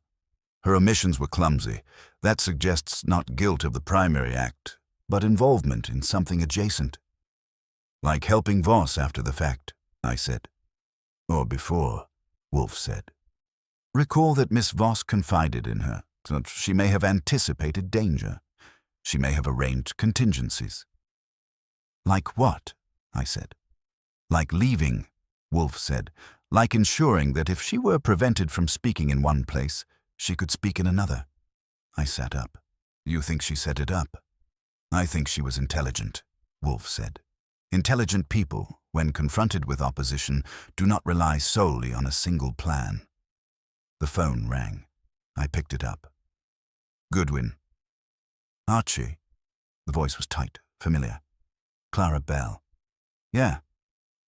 Her omissions were clumsy. That suggests not guilt of the primary act, but involvement in something adjacent. Like helping Voss after the fact, I said. Or before, Wolfe said. Recall that Miss Voss confided in her, so that she may have anticipated danger. She may have arranged contingencies. Like what? I said. Like leaving, Wolfe said. Like ensuring that if she were prevented from speaking in one place, she could speak in another. I sat up. You think she set it up? I think she was intelligent, Wolfe said. Intelligent people, when confronted with opposition, do not rely solely on a single plan. The phone rang. I picked it up. Goodwin. Archie. The voice was tight, familiar. Clara Bell. Yeah.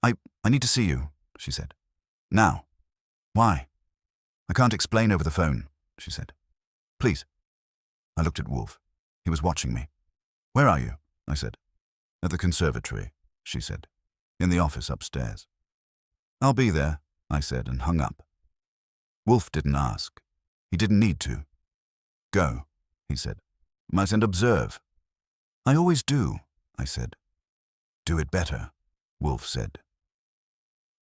I need to see you, she said. Now. Why? I can't explain over the phone, she said. Please. I looked at Wolfe. He was watching me. Where are you? I said. At the conservatory, she said. In the office upstairs. I'll be there, I said, and hung up. Wolfe didn't ask. He didn't need to. Go, he said. Might and observe. I always do, I said. Do it better, Wolfe said.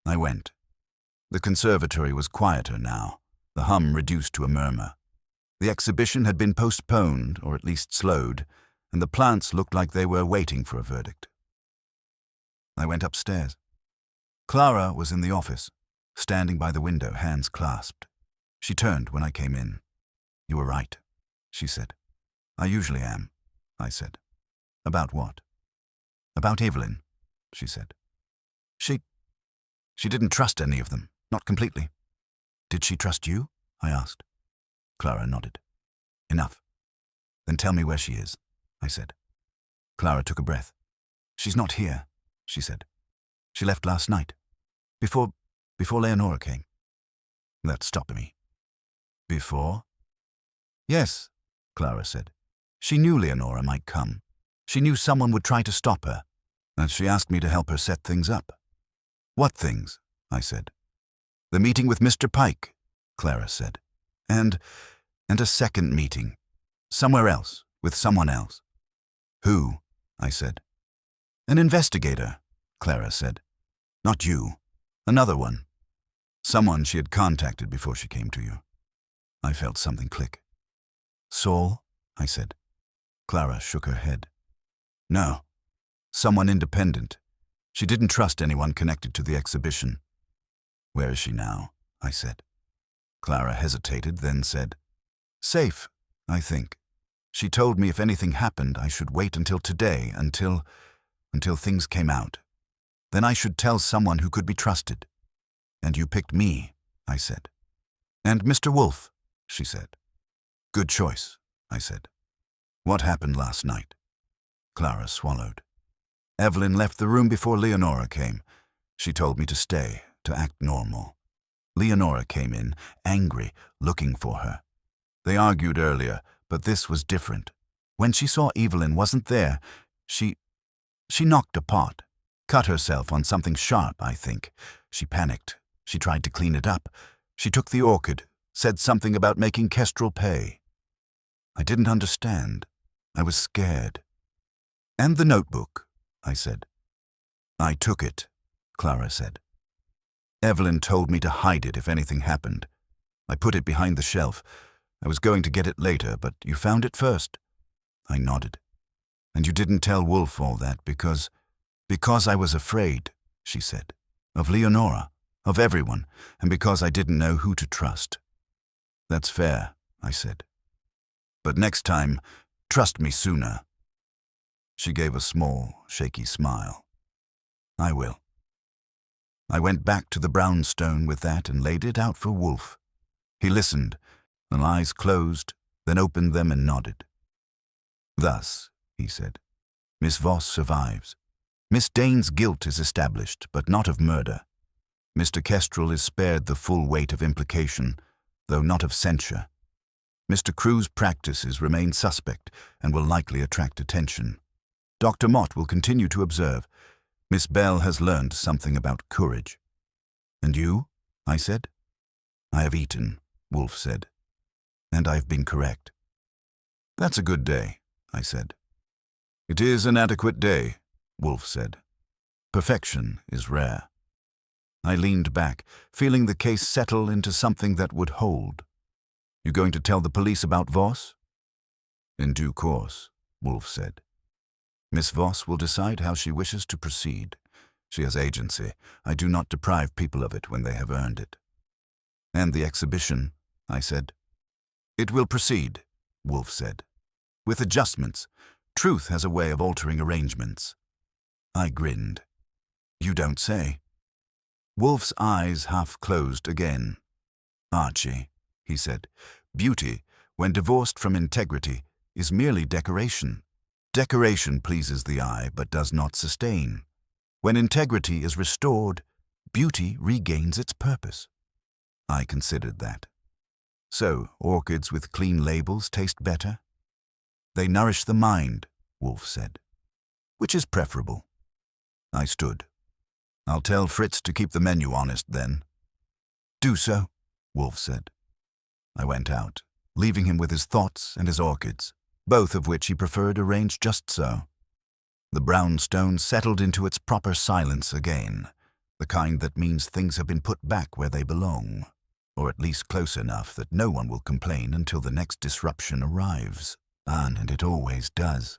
I went. The conservatory was quieter now, the hum reduced to a murmur. The exhibition had been postponed, or at least slowed, and the plants looked like they were waiting for a verdict. I went upstairs. Clara was in the office, standing by the window, hands clasped. She turned when I came in. You were right, she said. I usually am, I said. About what? About Evelyn, she said. She didn't trust any of them, not completely. Did she trust you? I asked. Clara nodded. Enough. Then tell me where she is, I said. Clara took a breath. She's not here, she said. She left last night, before Leonora came. That stopped me. Before? Yes, Clara said. She knew Leonora might come. She knew someone would try to stop her, and she asked me to help her set things up. What things? I said. The meeting with Mr. Pike, Clara said. And a second meeting. Somewhere else, with someone else. Who? I said. An investigator, Clara said. Not you. Another one. Someone she had contacted before she came to you. I felt something click. Saul? I said. Clara shook her head. No. Someone independent. She didn't trust anyone connected to the exhibition. Where is she now? I said. Clara hesitated, then said, Safe, I think. She told me if anything happened, I should wait until today, until things came out. Then I should tell someone who could be trusted. And you picked me, I said. "And Mr. Wolfe," she said. "Good choice," I said. "What happened last night?" Clara swallowed. "Evelyn left the room before Leonora came. She told me to stay, to act normal. Leonora came in, angry, looking for her. They argued earlier, but this was different. When she saw Evelyn wasn't there, she knocked a pot, cut herself on something sharp, I think. She panicked. She tried to clean it up. She took the orchid, said something about making Kestrel pay. I didn't understand. I was scared. "And the notebook," I said. "I took it," Clara said. "Evelyn told me to hide it if anything happened. I put it behind the shelf. I was going to get it later, but you found it first." I nodded. "And you didn't tell Wolfe all that because I was afraid," she said. "Of Leonora, of everyone, and because I didn't know who to trust." "That's fair," I said. "But next time, trust me sooner." She gave a small, shaky smile. "I will." I went back to the brownstone with that and laid it out for Wolfe. He listened, and eyes closed, then opened them and nodded. "Thus," he said, "Miss Voss survives. Miss Dane's guilt is established, but not of murder. Mr. Kestrel is spared the full weight of implication, though not of censure. Mr. Crewe's practices remain suspect and will likely attract attention. Dr. Mott will continue to observe. Miss Bell has learned something about courage." "And you?" I said. "I have eaten," Wolfe said. "And I've been correct." "That's a good day," I said. "It is an adequate day," Wolfe said. "Perfection is rare." I leaned back, feeling the case settle into something that would hold. "You going to tell the police about Voss?" "In due course," Wolfe said. "Miss Voss will decide how she wishes to proceed. She has agency. I do not deprive people of it when they have earned it." "And the exhibition?" I said. "It will proceed," Wolfe said. "With adjustments. Truth has a way of altering arrangements." I grinned. "You don't say." Wolfe's eyes half closed again. "Archie," he said, "beauty, when divorced from integrity, is merely decoration. Decoration pleases the eye but does not sustain. When integrity is restored, beauty regains its purpose." I considered that. "So, orchids with clean labels taste better?" "They nourish the mind," Wolfe said. "Which is preferable?" I stood. "I'll tell Fritz to keep the menu honest then." "Do so," Wolfe said. I went out, leaving him with his thoughts and his orchids, both of which he preferred arranged just so. The brownstone settled into its proper silence again, the kind that means things have been put back where they belong, or at least close enough that no one will complain until the next disruption arrives, and it always does.